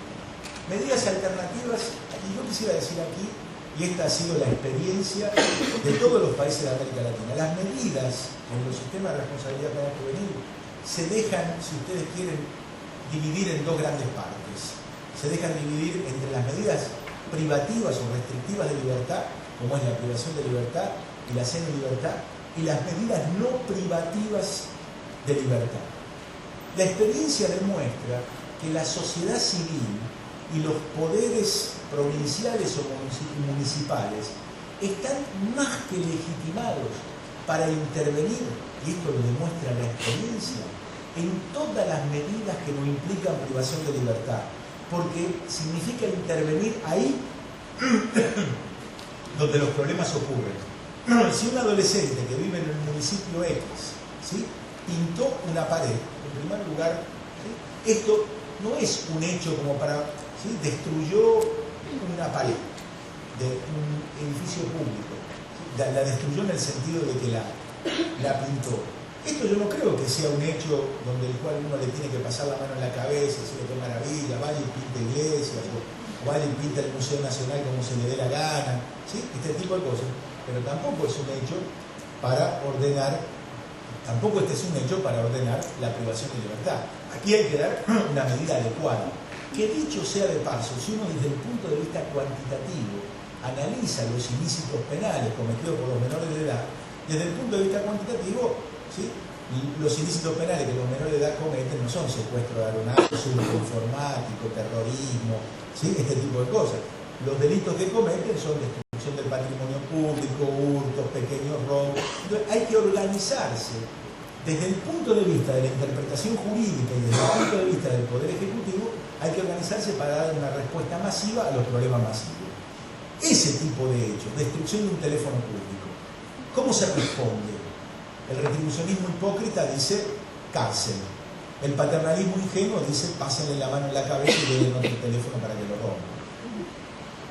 Medidas alternativas, y yo quisiera decir aquí, y esta ha sido la experiencia de todos los países de América Latina, las medidas en los sistemas de responsabilidad penal juvenil se dejan, si ustedes quieren, dividir en dos grandes partes. Se dejan dividir entre las medidas privativas o restrictivas de libertad, como es la privación de libertad y la semilibertad, y las medidas no privativas de libertad. La experiencia demuestra que la sociedad civil y los poderes provinciales o municipales están más que legitimados para intervenir, y esto lo demuestra la experiencia, en todas las medidas que no implican privación de libertad, porque significa intervenir ahí donde los problemas ocurren. Si un adolescente que vive en el municipio X, ¿sí?, pintó una pared, en primer lugar, ¿sí?, esto no es un hecho como para, ¿sí?, destruyó una pared de un edificio público, ¿sí?, la destruyó en el sentido de que la pintó. Esto yo no creo que sea un hecho donde el cual uno le tiene que pasar la mano en la cabeza y decirle qué maravilla, vaya y pinta iglesias, o vaya y pinta el Museo Nacional como se le dé la gana, ¿sí?, este tipo de cosas. Pero tampoco es un hecho para ordenar, tampoco este es un hecho para ordenar la privación de libertad. Aquí hay que dar una medida adecuada. Que dicho sea de paso, si uno desde el punto de vista cuantitativo analiza los ilícitos penales cometidos por los menores de edad, desde el punto de vista cuantitativo, ¿sí?, los ilícitos penales que los menores de edad cometen no son secuestro de aeronaves, hurto informático, terrorismo, ¿sí?, este tipo de cosas. Los delitos que cometen son destrucción del patrimonio público, hurtos, pequeños robos. Entonces hay que organizarse desde el punto de vista de la interpretación jurídica y desde el punto de vista del Poder Ejecutivo, hay que organizarse para dar una respuesta masiva a los problemas masivos. Ese tipo de hechos, destrucción de un teléfono público, ¿cómo se responde? El retribucionismo hipócrita dice cárcel. El paternalismo ingenuo dice pásenle la mano en la cabeza y denle otro teléfono para que lo rompan.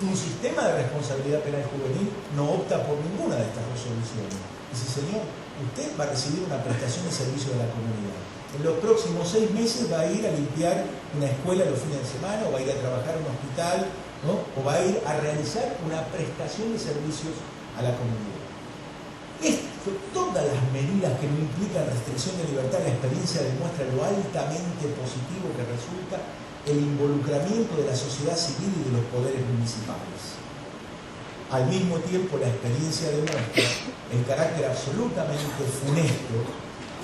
Un sistema de responsabilidad penal juvenil no opta por ninguna de estas dos soluciones. Dice, señor, usted va a recibir una prestación de servicio de la comunidad. En los próximos 6 meses va a ir a limpiar una escuela los fines de semana, o va a ir a trabajar en un hospital, ¿no?, o va a ir a realizar una prestación de servicios a la comunidad. Todas las medidas que no implican restricción de libertad, la experiencia demuestra lo altamente positivo que resulta el involucramiento de la sociedad civil y de los poderes municipales. Al mismo tiempo, la experiencia demuestra el carácter absolutamente funesto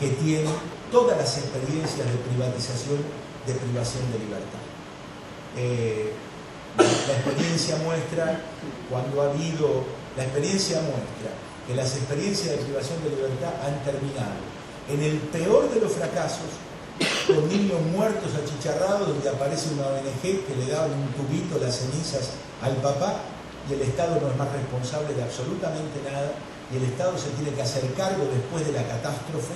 que tienen todas las experiencias de privatización, de privación de libertad. La experiencia muestra que las experiencias de privación de libertad han terminado en el peor de los fracasos, con niños muertos achicharrados, donde aparece una ONG que le da un tubito las cenizas al papá y el Estado no es más responsable de absolutamente nada y el Estado se tiene que hacer cargo después de la catástrofe,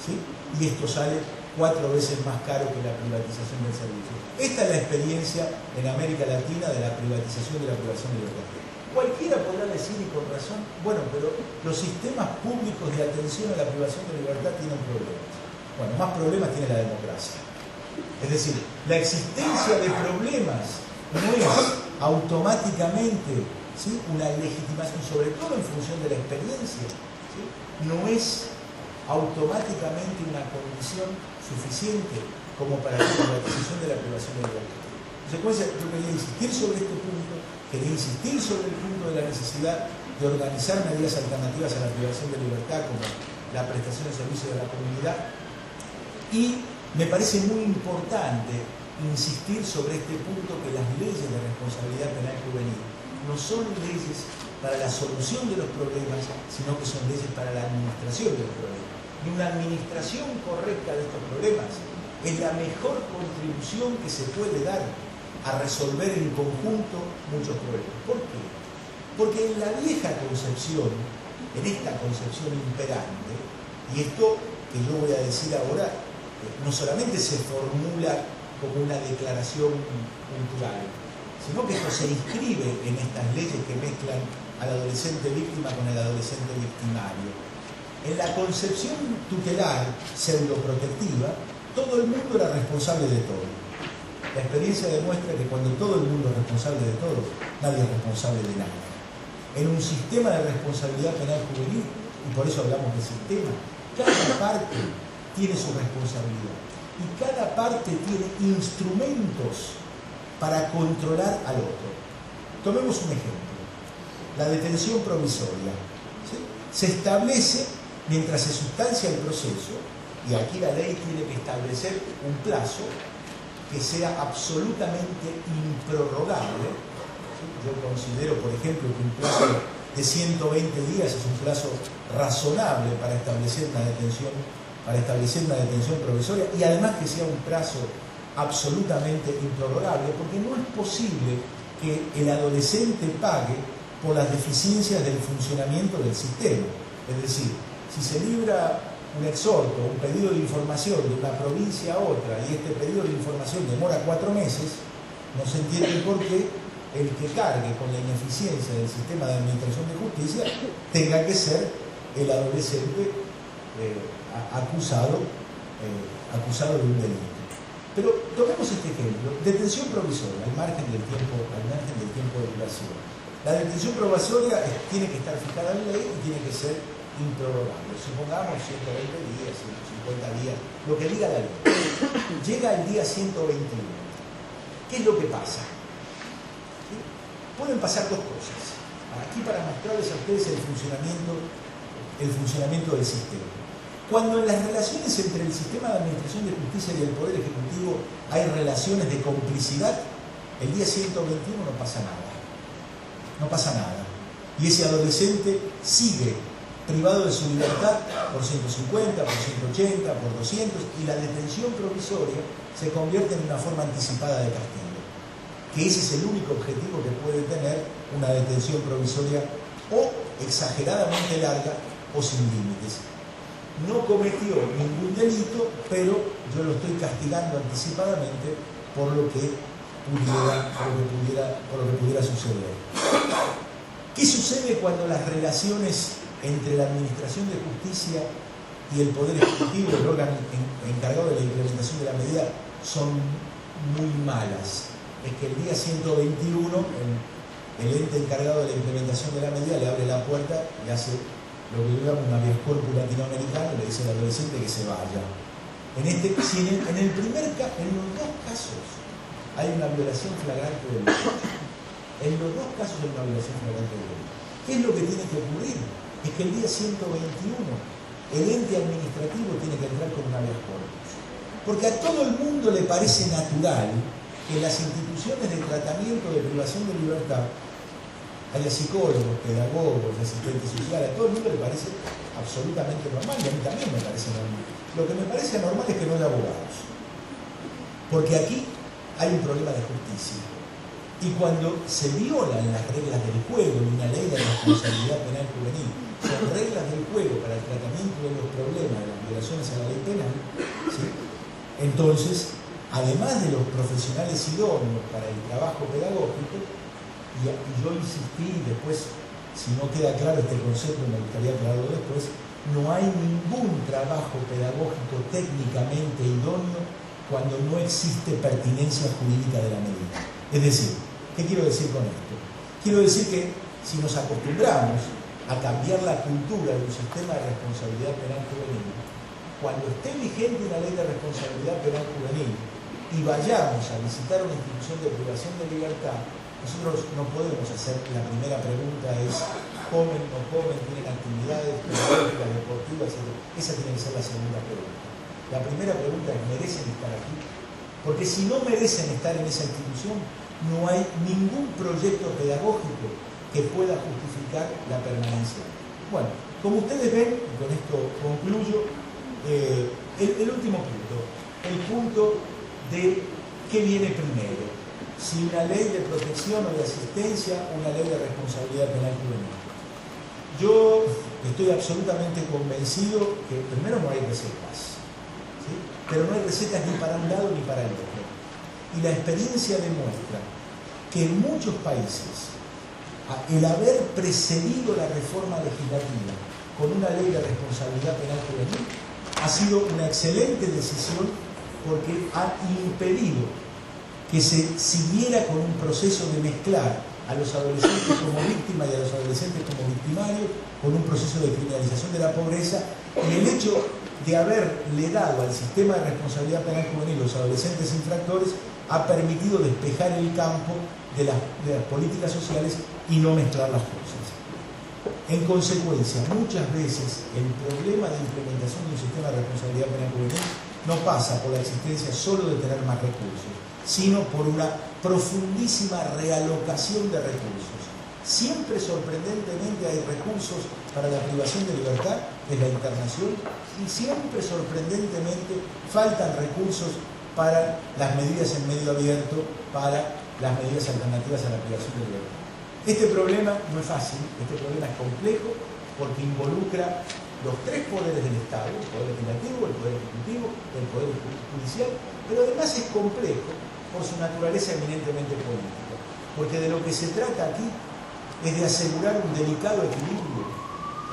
¿sí?, y esto sale 4 veces más caro que la privatización del servicio. Esta es la experiencia en América Latina de la privatización y la privación de libertad. Cualquiera podrá decir, y con razón, bueno, pero los sistemas públicos de atención a la privación de libertad tienen problemas. Bueno, más problemas tiene la democracia. Es decir, la existencia de problemas no es automáticamente, ¿sí?, una legitimación, sobre todo en función de la experiencia, ¿sí?, no es automáticamente una condición suficiente como para la privatización de la privación de libertad. En consecuencia, yo quería insistir sobre este punto, quería insistir sobre el punto de la necesidad de organizar medidas alternativas a la privación de libertad, como la prestación de servicios de la comunidad, y me parece muy importante insistir sobre este punto, que las leyes de responsabilidad penal juvenil no son leyes para la solución de los problemas, sino que son leyes para la administración de los problemas. Y una administración correcta de estos problemas es la mejor contribución que se puede dar a resolver en conjunto muchos problemas. ¿Por qué? Porque en la vieja concepción, en esta concepción imperante, y esto que yo voy a decir ahora, no solamente se formula como una declaración cultural, sino que esto se inscribe en estas leyes que mezclan al adolescente víctima con el adolescente victimario. En la concepción tutelar pseudoprotectiva, todo el mundo era responsable de todo. La experiencia demuestra que cuando todo el mundo es responsable de todo, nadie es responsable de nada. En un sistema de responsabilidad penal juvenil, y por eso hablamos de sistema, cada parte tiene su responsabilidad y cada parte tiene instrumentos para controlar al otro. Tomemos un ejemplo, la detención provisoria, ¿sí? Se establece mientras se sustancia el proceso, y aquí la ley tiene que establecer un plazo que sea absolutamente improrrogable. Yo considero, por ejemplo, que un plazo de 120 días es un plazo razonable para establecer una detención provisoria, y además que sea un plazo absolutamente improrrogable, porque no es posible que el adolescente pague por las deficiencias del funcionamiento del sistema. Es decir, si se libra un exhorto, un pedido de información de una provincia a otra, y este pedido de información demora 4 meses, no se entiende por qué el que cargue con la ineficiencia del sistema de administración de justicia tenga que ser el adolescente acusado de un delito. Pero tomemos este ejemplo, detención provisoria, al margen del tiempo de duración. La detención provisoria tiene que estar fijada en ley y tiene que ser improrrogable. Supongamos 120 días, 150 días, lo que diga la ley. Llega el día 121. ¿Qué es lo que pasa? ¿Sí? Pueden pasar dos cosas. Aquí para mostrarles a ustedes el funcionamiento del sistema. Cuando en las relaciones entre el sistema de administración de justicia y el Poder Ejecutivo hay relaciones de complicidad, el día 121 no pasa nada. No pasa nada. Y ese adolescente sigue privado de su libertad por 150, por 180, por 200, y la detención provisoria se convierte en una forma anticipada de castigo. Que ese es el único objetivo que puede tener una detención provisoria, o exageradamente larga o sin límites. No cometió ningún delito, pero yo lo estoy castigando anticipadamente por lo que pudiera suceder. ¿Qué sucede cuando las relaciones entre la Administración de Justicia y el Poder Ejecutivo, el órgano encargado de la implementación de la medida, son muy malas? Es que el día 121 el ente encargado de la implementación de la medida le abre la puerta y hace lo que llama un habeas corpus latinoamericano, le dice al adolescente que se vaya. En los dos casos hay una violación flagrante del derecho. En los dos casos hay una violación flagrante del derecho. ¿Qué es lo que tiene que ocurrir? Es que el día 121 el ente administrativo tiene que entrar con un habeas corpus. Porque a todo el mundo le parece natural que en las instituciones de tratamiento de privación de libertad haya psicólogos, pedagogos, asistentes sociales, a todo el mundo le parece absolutamente normal, y a mí también me parece normal. Lo que me parece anormal es que no haya abogados. Porque aquí hay un problema de justicia. Y cuando se violan las reglas del juego en una ley de responsabilidad penal juvenil, son reglas del juego para el tratamiento de los problemas de las violaciones a la ley penal, ¿sí? Entonces, además de los profesionales idóneos para el trabajo pedagógico, y yo insistí, después, si no queda claro este concepto, me gustaría aclararlo después, no hay ningún trabajo pedagógico técnicamente idóneo cuando no existe pertinencia jurídica de la medida. Es decir, ¿qué quiero decir con esto? Quiero decir que si nos acostumbramos a cambiar la cultura de un sistema de responsabilidad penal juvenil, cuando esté vigente una ley de responsabilidad penal juvenil y vayamos a visitar una institución de privación de libertad, nosotros no podemos hacer, la primera pregunta es ¿comen, no comen, tienen actividades pedagógicas, deportivas, etc.? Esa tiene que ser la segunda pregunta. La primera pregunta es ¿merecen estar aquí? Porque si no merecen estar en esa institución, no hay ningún proyecto pedagógico que pueda justificar la permanencia. Bueno, como ustedes ven, y con esto concluyo, el último punto, el punto de qué viene primero, si una ley de protección o de asistencia o una ley de responsabilidad penal juvenil. Yo estoy absolutamente convencido que primero no hay recetas, ¿sí? Pero no hay recetas ni para un lado ni para el otro. Y la experiencia demuestra que en muchos países el haber precedido la reforma legislativa con una ley de responsabilidad penal juvenil ha sido una excelente decisión, porque ha impedido que se siguiera con un proceso de mezclar a los adolescentes como víctimas y a los adolescentes como victimarios, con un proceso de criminalización de la pobreza. Y el hecho de haberle dado al sistema de responsabilidad penal juvenil los adolescentes infractores ha permitido despejar el campo de las políticas sociales y no mezclar las cosas. En consecuencia, muchas veces el problema de implementación de un sistema de responsabilidad penal juvenil no pasa por la existencia solo de tener más recursos, sino por una profundísima realocación de recursos. Siempre, sorprendentemente, hay recursos para la privación de libertad, es la internación, y siempre, sorprendentemente, faltan recursos para las medidas en medio abierto, para las medidas alternativas a la privación de libertad. Este problema no es fácil, este problema es complejo, porque involucra los tres poderes del Estado, el poder legislativo, el poder ejecutivo, el poder judicial, pero además es complejo por su naturaleza eminentemente política, porque de lo que se trata aquí es de asegurar un delicado equilibrio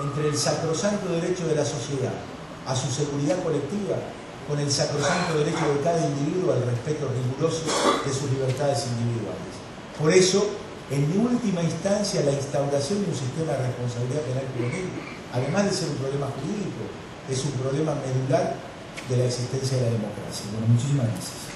entre el sacrosanto derecho de la sociedad a su seguridad colectiva con el sacrosanto derecho de cada individuo al respeto riguroso de sus libertades individuales. Por eso, en última instancia, la instauración de un sistema de responsabilidad penal juvenil, además de ser un problema jurídico, es un problema medular de la existencia de la democracia. Bueno, muchísimas gracias.